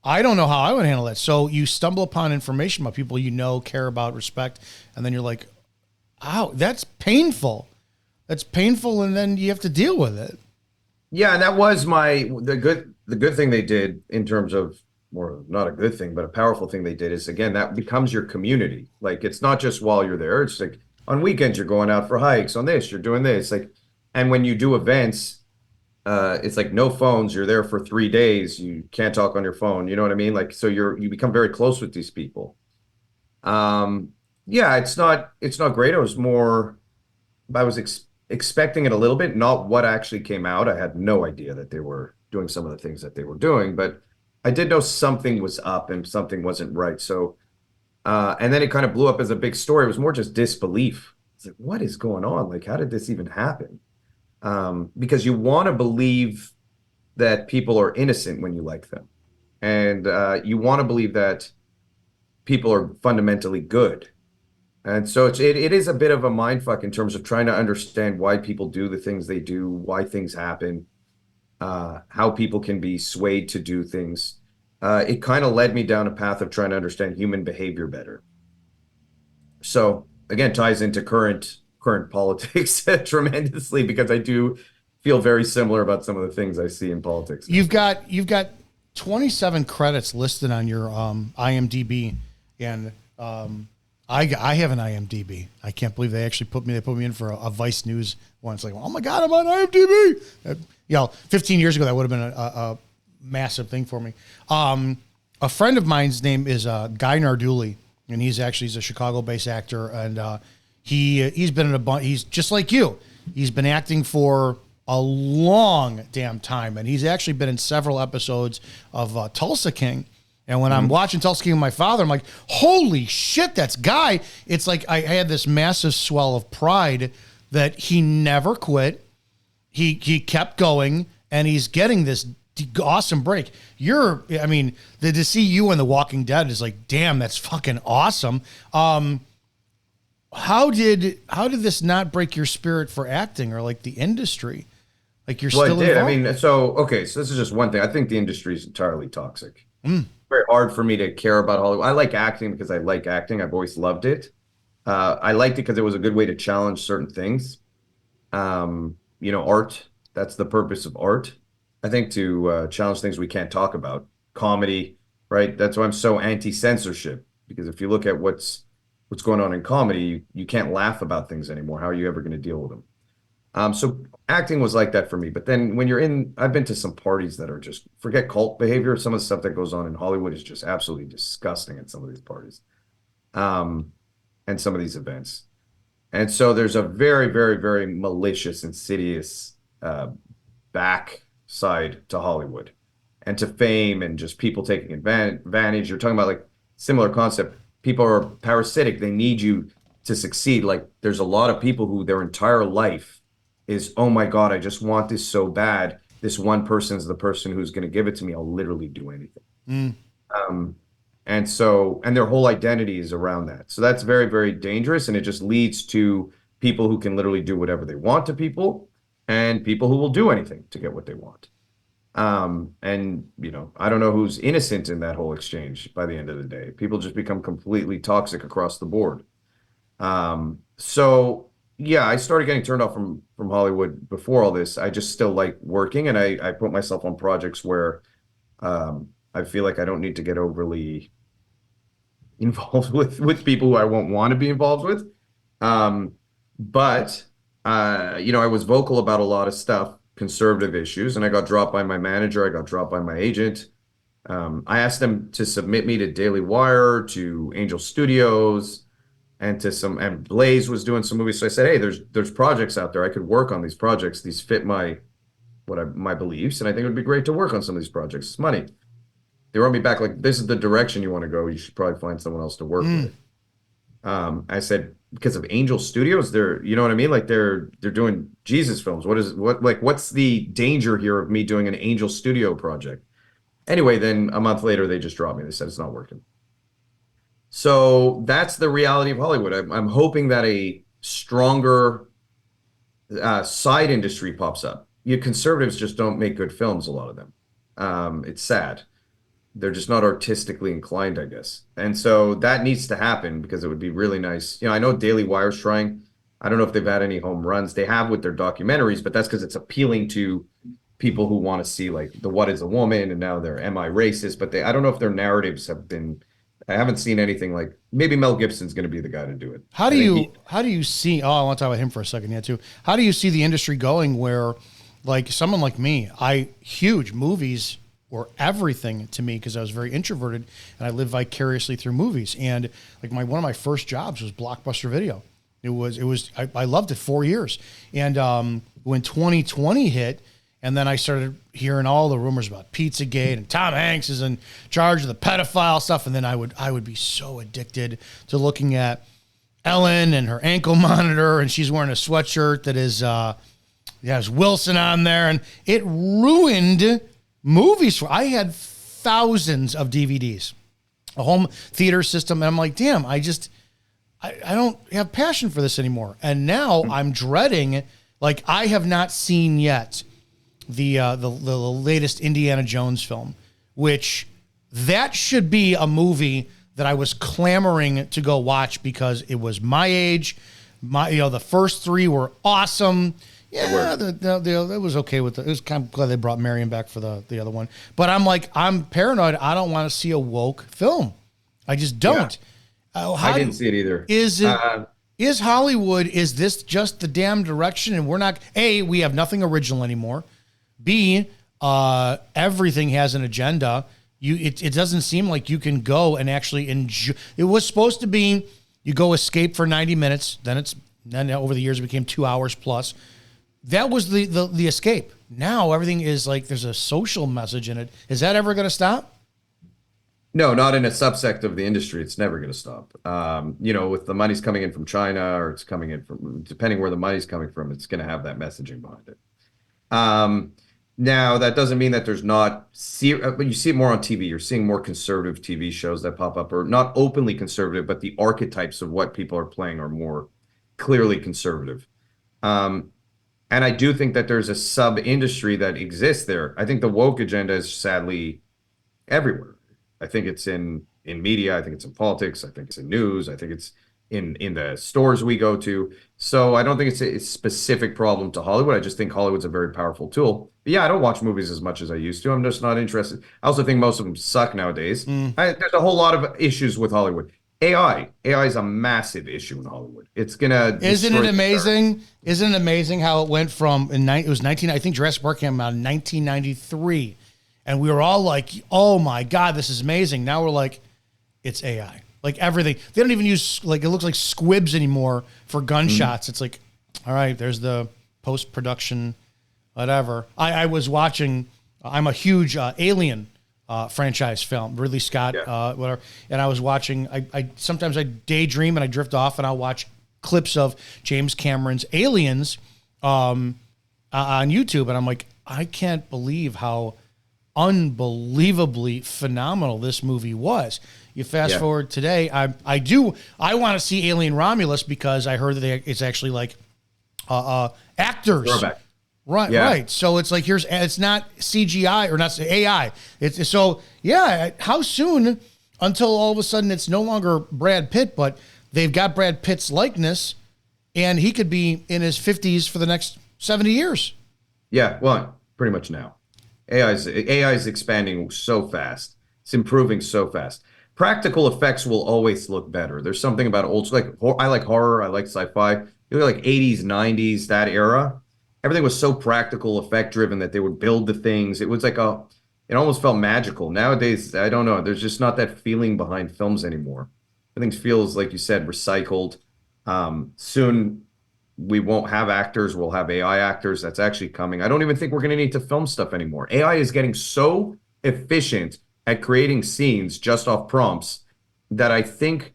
A: I don't know how I would handle that. So you stumble upon information about people care about, respect, and then you're like, "Ow, that's painful. That's painful," and then you have to deal with it.
F: Yeah, and that was the good thing they did in terms of, or not a good thing, but a powerful thing they did is, again, that becomes your community. Like, it's not just while you're there. It's like on weekends, you're going out for hikes. On this, you're doing this. Like, and when you do events, it's like no phones. You're there for 3 days. You can't talk on your phone. You know what I mean? Like, so you become very close with these people. Yeah, it's not great. It was more, I was expecting it a little bit, not what actually came out. I had no idea that they were doing some of the things that they were doing, but I did know something was up and something wasn't right. So, and then it kind of blew up as a big story. It was more just disbelief. It's like, what is going on? Like, how did this even happen? Because you want to believe that people are innocent when you like them. And you want to believe that people are fundamentally good. And so it is a bit of a mind fuck in terms of trying to understand why people do the things they do, why things happen, how people can be swayed to do things. It kind of led me down a path of trying to understand human behavior better. So again, ties into current politics tremendously, because I do feel very similar about some of the things I see in politics.
A: You've got 27 credits listed on your IMDb, and I have an IMDb. I can't believe they actually put me in for a Vice News once. Like, oh my God, I'm on IMDb. 15 years ago that would have been a massive thing for me. A friend of mine's name is Guy Narduli, and he's a Chicago-based actor, and he's been in a bunch. He's just like you. He's been acting for a long damn time, and he's actually been in several episodes of Tulsa King. And when I'm watching Tulsa King with my father, I'm like, holy shit, that's Guy. It's like I had this massive swell of pride that he never quit. He kept going, and he's getting this awesome break. To see you in The Walking Dead is like, damn, that's fucking awesome. How did this not break your spirit for acting or like the industry? Like you're still
F: it did.
A: involved?
F: So this is just one thing. I think the industry is entirely toxic. Very hard for me to care about Hollywood. I like acting because I like acting. I've always loved it. I liked it because it was a good way to challenge certain things. Art. That's the purpose of art. I think to challenge things we can't talk about. Comedy, right? That's why I'm so anti-censorship, because if you look at what's going on in comedy, you can't laugh about things anymore. How are you ever going to deal with them? So acting was like that for me. But then when I've been to some parties that are just, forget cult behavior. Some of the stuff that goes on in Hollywood is just absolutely disgusting at some of these parties, and some of these events. And so there's a very, very, very malicious, insidious backside to Hollywood and to fame, and just people taking advantage. You're talking about like similar concept. People are parasitic. They need you to succeed. Like there's a lot of people who their entire life is, oh my God, I just want this so bad. This one person is the person who's going to give it to me. I'll literally do anything. And their whole identity is around that. So that's very, very dangerous. And it just leads to people who can literally do whatever they want to people, and people who will do anything to get what they want. I don't know who's innocent in that whole exchange by the end of the day. People just become completely toxic across the board. I started getting turned off from Hollywood before all this. I just still like working, and I put myself on projects where I feel like I don't need to get overly involved with people who I won't want to be involved with. I was vocal about a lot of stuff, conservative issues, and I got dropped by my manager. I got dropped by my agent. I asked them to submit me to Daily Wire, to Angel Studios, and Blaze was doing some movies. So I said, hey, there's projects out there. I could work on these projects. These fit my beliefs, and I think it would be great to work on some of these projects. It's money. They wrote me back like, this is the direction you want to go. You should probably find someone else to work with. I said, because of Angel Studios, you know what I mean? Like they're doing Jesus films. What's the danger here of me doing an Angel Studio project? Anyway, then a month later, they just dropped me. They said it's not working. So that's the reality of Hollywood. I'm hoping that a stronger side industry pops up. Conservatives just don't make good films, a lot of them. It's sad. They're just not artistically inclined, I guess. And so that needs to happen, because it would be really nice. I know Daily Wire's trying. I don't know if they've had any home runs. They have with their documentaries, but that's because it's appealing to people who want to see like the What is a Woman, and now they're Am I Racist? But I don't know if their narratives have been. I haven't seen anything like, maybe Mel Gibson's going to be the guy to do it.
A: How do you see? Oh, I want to talk about him for a second, too. How do you see the industry going where, like someone like me, huge movies were everything to me because I was very introverted and I lived vicariously through movies. And like one of my first jobs was Blockbuster Video. I loved it 4 years. And when 2020 hit, and then I started hearing all the rumors about Pizzagate and Tom Hanks is in charge of the pedophile stuff. And then I would be so addicted to looking at Ellen and her ankle monitor, and she's wearing a sweatshirt that has Wilson on there, and it ruined movies. I had thousands of DVDs a home theater system. And I'm like, damn, I don't have passion for this anymore. And now I'm dreading, like, I have not seen yet the latest Indiana Jones film, which that should be a movie that I was clamoring to go watch because it was my age. The first three were awesome. Yeah, it was okay with it. It was kind of glad they brought Marion back for the other one. But I'm paranoid. I don't want to see a woke film. I just don't.
F: Yeah. I didn't see it either.
A: Is Hollywood, is this just the damn direction? And we're not, A, we have nothing original anymore. B, everything has an agenda. It doesn't seem like you can go and actually enjoy. It was supposed to be you go escape for 90 minutes. Then over the years it became 2 hours plus. That was the escape. Now everything is like there's a social message in it. Is that ever going to stop?
F: No, not in a subsect of the industry. It's never going to stop. With the money's coming in from China or it's coming in from, depending where the money's coming from, it's going to have that messaging behind it. Now, that doesn't mean that there's not, but you see it more on TV. You're seeing more conservative TV shows that pop up, or not openly conservative, but the archetypes of what people are playing are more clearly conservative. And I do think that there's a sub-industry that exists there. I think the woke agenda is sadly everywhere. I think it's in media. I think it's in politics. I think it's in news. I think it's in the stores we go to. So I don't think it's a specific problem to Hollywood. I just think Hollywood's a very powerful tool. But yeah, I don't watch movies as much as I used to. I'm just not interested. I also think most of them suck nowadays. There's a whole lot of issues with Hollywood. AI is a massive issue in Hollywood. It's gonna.
A: Isn't it amazing? Isn't it amazing how it went from it was 19? I think Jurassic Park came out in 1993, and we were all like, "Oh my god, this is amazing!" Now we're like, "It's AI." Like everything, they don't even use it looks like squibs anymore for gunshots. It's like, all right, there's the post-production, whatever. I was watching. I'm a huge Alien franchise film, Ridley Scott, whatever. And I was watching. I sometimes I daydream and I drift off and I'll watch clips of James Cameron's Aliens on YouTube, and I'm like, I can't believe how unbelievably phenomenal this movie was. You fast forward today, I want to see Alien Romulus because I heard that it's actually like actors.
F: Throwback.
A: Right. So it's like it's not CGI or not AI. How soon until all of a sudden it's no longer Brad Pitt, but they've got Brad Pitt's likeness and he could be in his 50s for the next 70 years.
F: Yeah, well, pretty much now. AI is expanding so fast. It's improving so fast. Practical effects will always look better. There's something about I like horror, I like sci-fi. You look like 80s, 90s, that era. Everything was so practical effect driven that they would build the things. It was like it almost felt magical. Nowadays, I don't know. There's just not that feeling behind films anymore. Everything feels, like you said, recycled. Soon we won't have actors. We'll have AI actors. That's actually coming. I don't even think we're going to need to film stuff anymore. AI is getting so efficient at creating scenes just off prompts that I think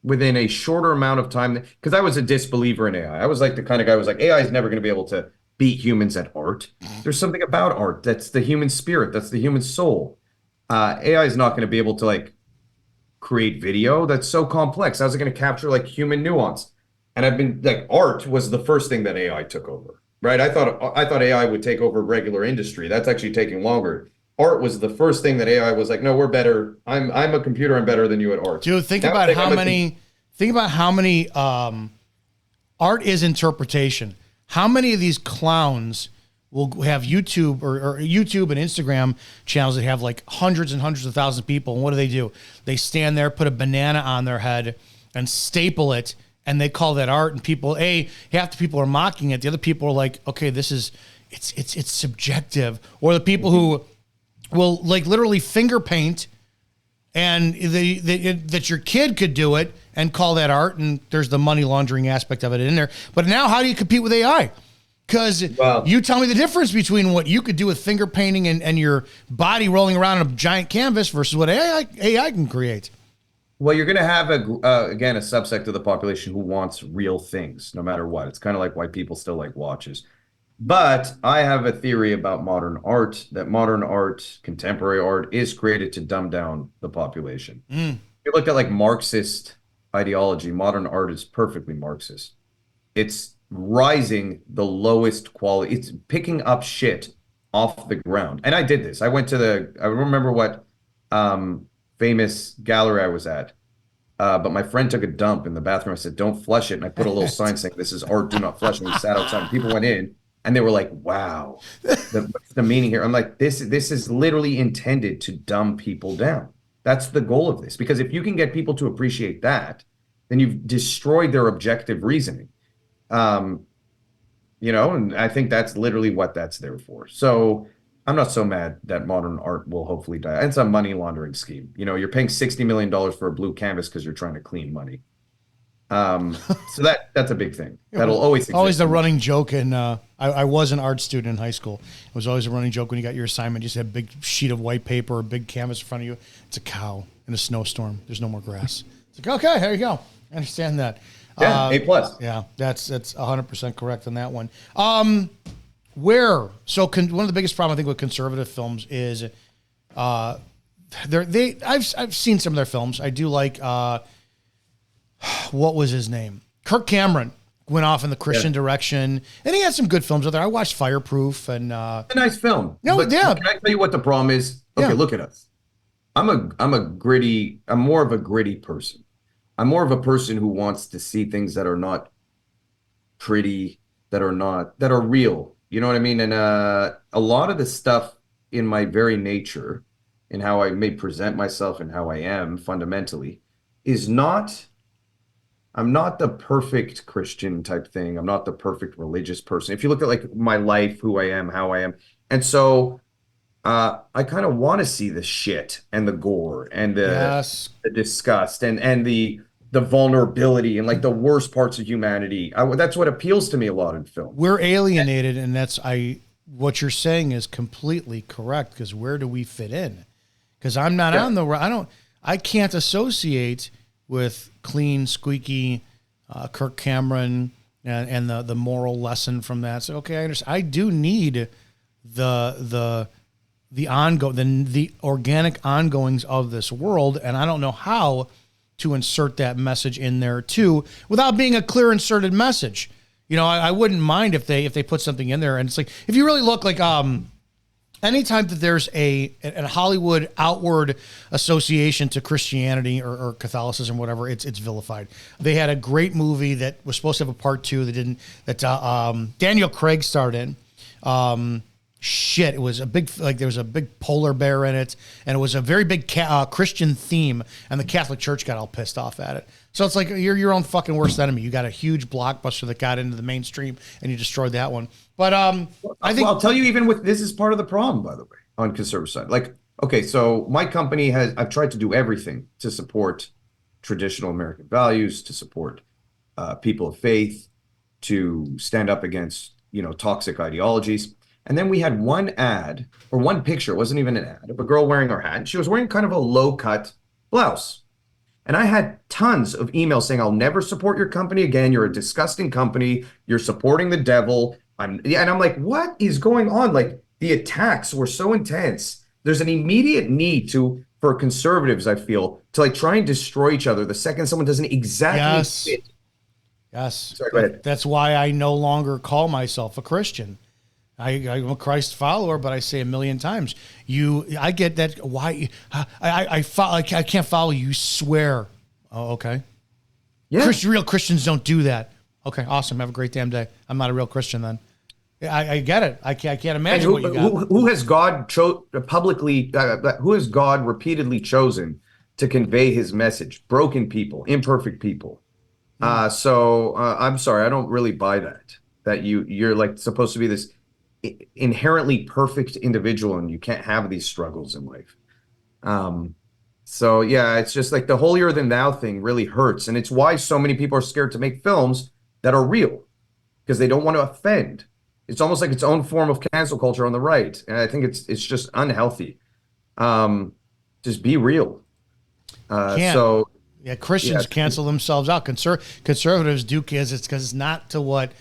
F: within a shorter amount of time, because I was a disbeliever in AI. I was like the kind of guy who was like, AI is never going to be able to beat humans at art. There's something about art that's the human spirit. That's the human soul. AI is not going to be able to create video that's so complex. How's it going to capture human nuance? And I've been art was the first thing that AI took over, right? I thought AI would take over regular industry. That's actually taking longer. Art was the first thing that AI was like, no, we're better. I'm a computer. I'm better than you at art.
A: Dude, think about how many art is interpretation. How many of these clowns will have YouTube or YouTube and Instagram channels that have hundreds and hundreds of thousands of people. And what do? They stand there, put a banana on their head and staple it. And they call that art. And people, half the people are mocking it. The other people are like, okay, it's subjective. Or the people who will literally finger paint and that your kid could do it and call that art. And there's the money laundering aspect of it in there. But now how do you compete with AI? Because you tell me the difference between what you could do with finger painting and your body rolling around on a giant canvas versus what AI can create.
F: Well, you're going to have, again, a subsect of the population who wants real things, no matter what. It's kind of like why people still like watches. But I have a theory about modern art, that modern art, contemporary art, is created to dumb down the population.
A: Mm.
F: If you look at like Marxist ideology, modern art is perfectly Marxist. It's rising the lowest quality. It's picking up shit off the ground. And I did this. I remember what famous gallery I was at. But my friend took a dump in the bathroom. I said, "Don't flush it." And I put a little sign saying, "This is art, do not flush." And we sat outside and people went in and they were like, "Wow, what's the meaning here?" I'm like, this is literally intended to dumb people down. That's the goal of this. Because if you can get people to appreciate that, then you've destroyed their objective reasoning. Um, and I think that's literally what that's there for. So I'm not so mad that modern art will hopefully die. It's a money laundering scheme. You're paying $60 million for a blue canvas because you're trying to clean money. So that's a big thing. That'll always exist.
A: Always the running joke. And I was an art student in high school. It was always a running joke when you got your assignment. You just had a big sheet of white paper, a big canvas in front of you. It's a cow in a snowstorm. There's no more grass. It's like, okay, there you go. I understand that.
F: Yeah, A+.
A: Yeah, that's 100% correct on that one. One of the biggest problem I think with conservative films is I've seen some of their films. I do like what was his name? Kirk Cameron went off in the Christian direction, and he had some good films out there. I watched Fireproof and
F: a nice film.
A: No,
F: But
A: yeah.
F: can I tell you what the problem is? Okay,
A: Yeah.
F: look at us. I'm more of a gritty person. I'm more of a person who wants to see things that are not pretty, that are real. You know what I mean? And a lot of the stuff in my very nature, in how I may present myself and how I am fundamentally, is not. I'm not the perfect Christian type thing. I'm not the perfect religious person. If you look at like my life, who I am, how I am, and so I kind of want to see the shit and the gore and
A: Yes.
F: the disgust and the vulnerability and like the worst parts of humanity. That's what appeals to me a lot in film.
A: We're alienated, and what you're saying is completely correct, because where do we fit in? Because I'm not on the I can't associate with clean, squeaky Kirk Cameron and the moral lesson from that. So okay, I understand. I do need the organic ongoings of this world, and I don't know how to insert that message in there too without being a clear inserted message. I wouldn't mind if they put something in there, and it's like, if you really look like anytime that there's a Hollywood outward association to Christianity or Catholicism, whatever, it's vilified. They had a great movie that was supposed to have a part 2 that Daniel Craig starred in. It was there was a big polar bear in it, and it was a very big Christian theme, and the Catholic Church got all pissed off at it. So it's like, you're your own fucking worst enemy. You got a huge blockbuster that got into the mainstream, and you destroyed that one. But I think
F: I'll tell you, even with this is part of the problem, by the way, on conservative side. Like, okay, so my company I've tried to do everything to support traditional American values, to support people of faith, to stand up against toxic ideologies. And then we had one ad or one picture, it wasn't even an ad, of a girl wearing our hat. And she was wearing kind of a low-cut blouse. And I had tons of emails saying, "I'll never support your company again. You're a disgusting company. You're supporting the devil." And I'm like, what is going on? Like, the attacks were so intense. There's an immediate need for conservatives, I feel, to like try and destroy each other the second someone doesn't exactly fit.
A: Yes.
F: Sorry, go ahead.
A: That's why I no longer call myself a Christian. I'm a Christ follower, but I say a million times, I get that. Why I can't follow you. You swear. Oh, okay.
F: Yeah.
A: Real Christians don't do that. Okay, awesome. Have a great damn day. I'm not a real Christian then. I get it. I can't imagine what you got.
F: Who has God publicly? Who has God repeatedly chosen to convey His message? Broken people, imperfect people. So I'm sorry, I don't really buy that. That you're like supposed to be this inherently perfect individual, and you can't have these struggles in life. So yeah, it's just like the holier than thou thing really hurts, and it's why so many people are scared to make films that are real, because they don't want to offend. It's almost like its own form of cancel culture on the right, and I think it's just unhealthy. Just be real. Christians
A: cancel themselves out. Conservatives do, because it's not to what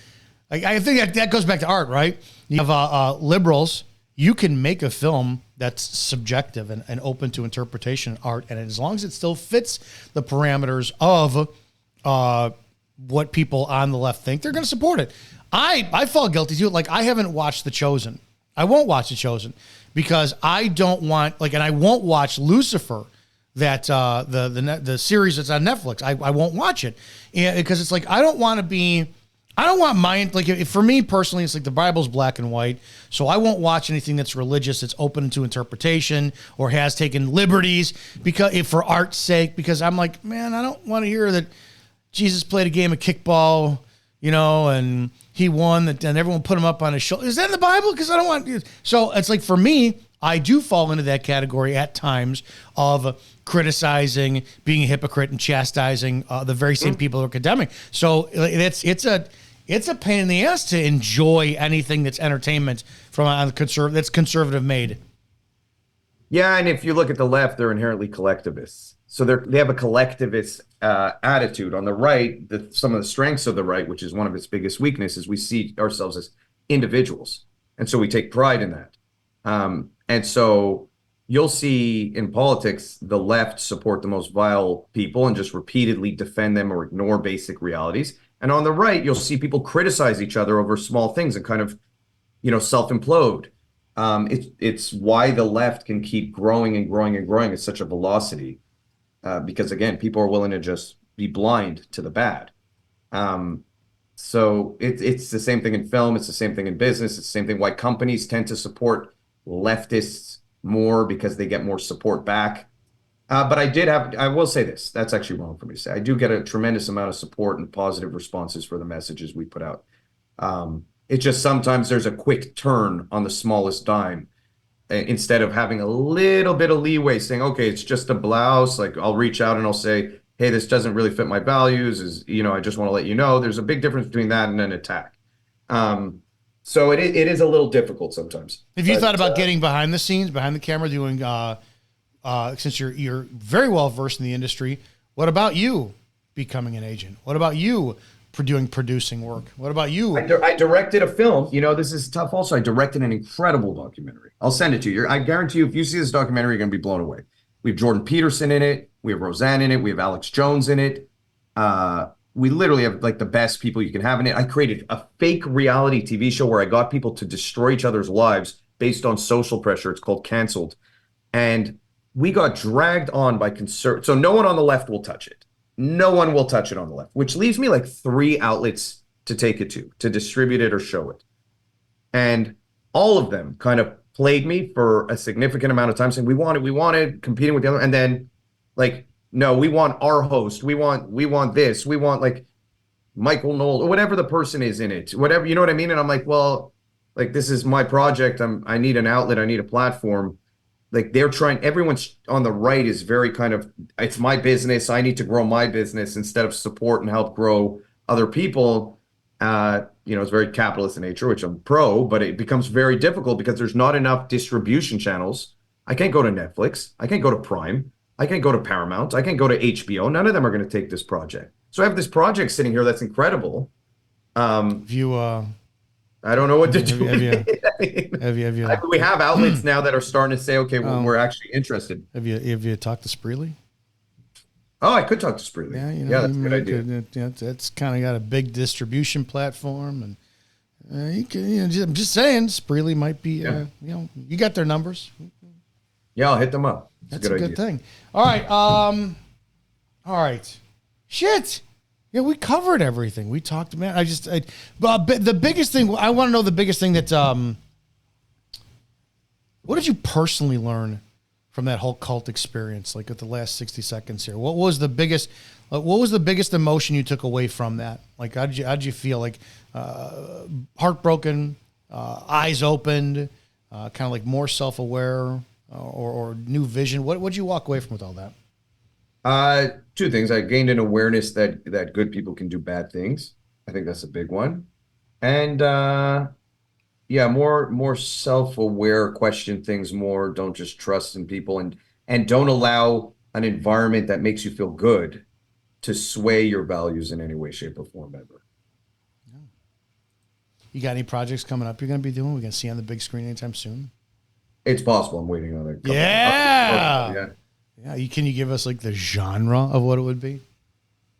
A: I think that goes back to art, right? You have liberals. You can make a film that's subjective and open to interpretation art, and as long as it still fits the parameters of what people on the left think, they're going to support it. I fall guilty too. Like, I haven't watched The Chosen. I won't watch The Chosen because I don't want, like, and I won't watch Lucifer, that the series that's on Netflix. I won't watch it, because it's like I don't want mine, like, for me personally, it's like the Bible's black and white, so I won't watch anything that's religious, that's open to interpretation or has taken liberties because for art's sake, because I'm like, man, I don't want to hear that Jesus played a game of kickball, and he won, and everyone put him up on his shoulder. Is that in the Bible? Because I don't want. So it's like, for me, I do fall into that category at times of criticizing, being a hypocrite, and chastising the very same people who are condemning. So it's a pain in the ass to enjoy anything that's entertainment from that's conservative made.
F: Yeah, and if you look at the left, they're inherently collectivists. So they have a collectivist attitude. On the right, some of the strengths of the right, which is one of its biggest weaknesses, we see ourselves as individuals, and so we take pride in that. And so you'll see in politics, the left support the most vile people and just repeatedly defend them or ignore basic realities. And on the right, you'll see people criticize each other over small things and kind of, self-implode. It's why the left can keep growing and growing and growing at such a velocity, because, again, people are willing to just be blind to the bad. So it's the same thing in film. It's the same thing in business. It's the same thing why companies tend to support leftists more, because they get more support back. But I will say this, that's actually wrong for me to say. I do get a tremendous amount of support and positive responses for the messages we put out. It's just sometimes there's a quick turn on the smallest dime, instead of having a little bit of leeway saying, okay, it's just a blouse. Like, I'll reach out and I'll say, hey, this doesn't really fit my values. I just want to let you know. There's a big difference between that and an attack. So it is a little difficult sometimes.
A: Have you thought about getting behind the scenes, behind the camera, doing, since you're very well versed in the industry, what about you becoming an agent? What about you producing work? What about you?
F: I directed a film. This is tough also. I directed an incredible documentary. I'll send it to you. I guarantee you, if you see this documentary, you're going to be blown away. We have Jordan Peterson in it. We have Roseanne in it. We have Alex Jones in it. We literally have, like, the best people you can have in it. I created a fake reality TV show where I got people to destroy each other's lives based on social pressure. It's called Canceled. And we got dragged on by so no one on the left will touch it. No one will touch it on the left, which leaves me like 3 outlets to take it to distribute it or show it. And all of them kind of played me for a significant amount of time, saying we wanted competing with the other. And then, like, no, we want our host. We want this. We want, like, Michael Knoll or whatever the person is in it, whatever, you know what I mean? And I'm like, well, like, this is my project. I need an outlet. I need a platform. Like, everyone's on the right is very kind of, it's my business. I need to grow my business instead of support and help grow other people. It's very capitalist in nature, which I'm pro, but it becomes very difficult because there's not enough distribution channels. I can't go to Netflix. I can't go to Prime. I can't go to Paramount. I can't go to HBO. None of them are going to take this project. So I have this project sitting here that's incredible. I don't know what to do. We have outlets now that are starting to say, okay, well, we're actually interested.
A: Have you talked to Spreely?
F: Oh, I could talk to Spreely. Yeah, that's a good idea.
A: It's kind of got a big distribution platform, and I'm just saying, Spreely might be. You got their numbers.
F: Yeah, I'll hit them up.
A: That's a good thing. All right. All right. Shit. Yeah, we covered everything. We talked, man. But the biggest thing, I want to know the biggest thing that, what did you personally learn from that whole cult experience? Like, at the last 60 seconds here, what was the biggest emotion you took away from that? Like, how'd you feel? Like, heartbroken, eyes opened, kind of like more self-aware, or new vision? What'd you walk away from with all that?
F: 2 things. I gained an awareness that good people can do bad things. I think that's a big one. And more self-aware, question things more, don't just trust in people, and don't allow an environment that makes you feel good to sway your values in any way, shape, or form ever.
A: You got any projects coming up you're going to be doing? We're going to see you on the big screen anytime soon?
F: It's possible. I'm waiting on it.
A: Yeah. Can you give us like the genre of what it would be?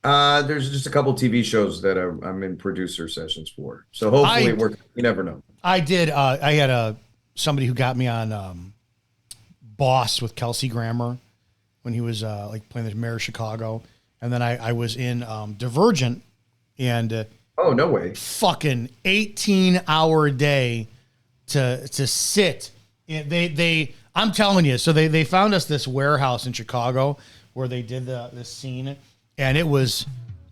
F: There's just a couple TV shows that I'm in producer sessions for. So hopefully it works. You never know.
A: I had somebody who got me on Boss with Kelsey Grammer when he was like playing the mayor of Chicago. And then I was in Divergent and
F: oh, no way.
A: Fucking 18-hour day to sit. I'm telling you, so they found us this warehouse in Chicago where they did this scene, and it was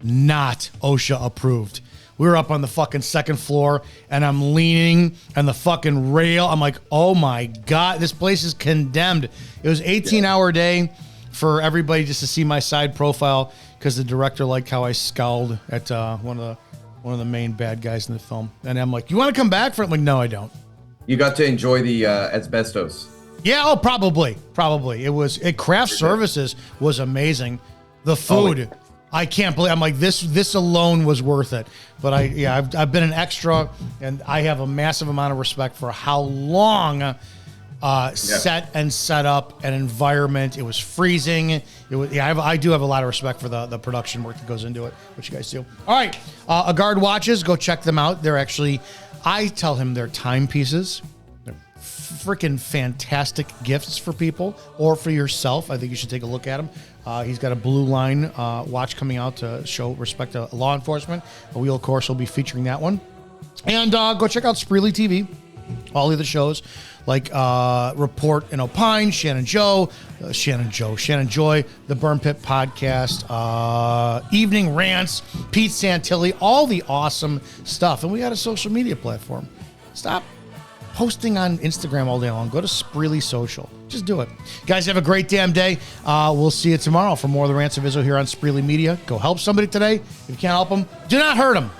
A: not OSHA approved. We were up on the fucking second floor, and I'm leaning on the fucking rail. I'm like, oh my God, this place is condemned. It was 18-hour day for everybody just to see my side profile because the director liked how I scowled at one of the main bad guys in the film. And I'm like, you want to come back for it? I'm like, no, I don't.
F: You got to enjoy the asbestos.
A: Yeah, probably. Craft services was amazing. The food, I can't believe. I'm like, this alone was worth it. But I've been an extra, and I have a massive amount of respect for how long set and set up an environment. It was freezing. I do have a lot of respect for the production work that goes into it, which you guys do. All right, A Guard Watches. Go check them out. They're actually, I tell him they're timepieces. Freaking fantastic gifts for people or for yourself. I think you should take a look at them. He's got a Blue Line watch coming out to show respect to law enforcement. We, of course, will be featuring that one. And go check out Spreely TV. All the other shows like Report and Opine, Shannon Joy, the Burn Pit Podcast, Evening Rants, Pete Santilli, all the awesome stuff. And we got a social media platform. Stop posting on Instagram all day long. Go to Spreely Social. Just do it. Guys, have a great damn day. We'll see you tomorrow for more of the Rants of Izzo here on Spreely Media. Go help somebody today. If you can't help them, do not hurt them.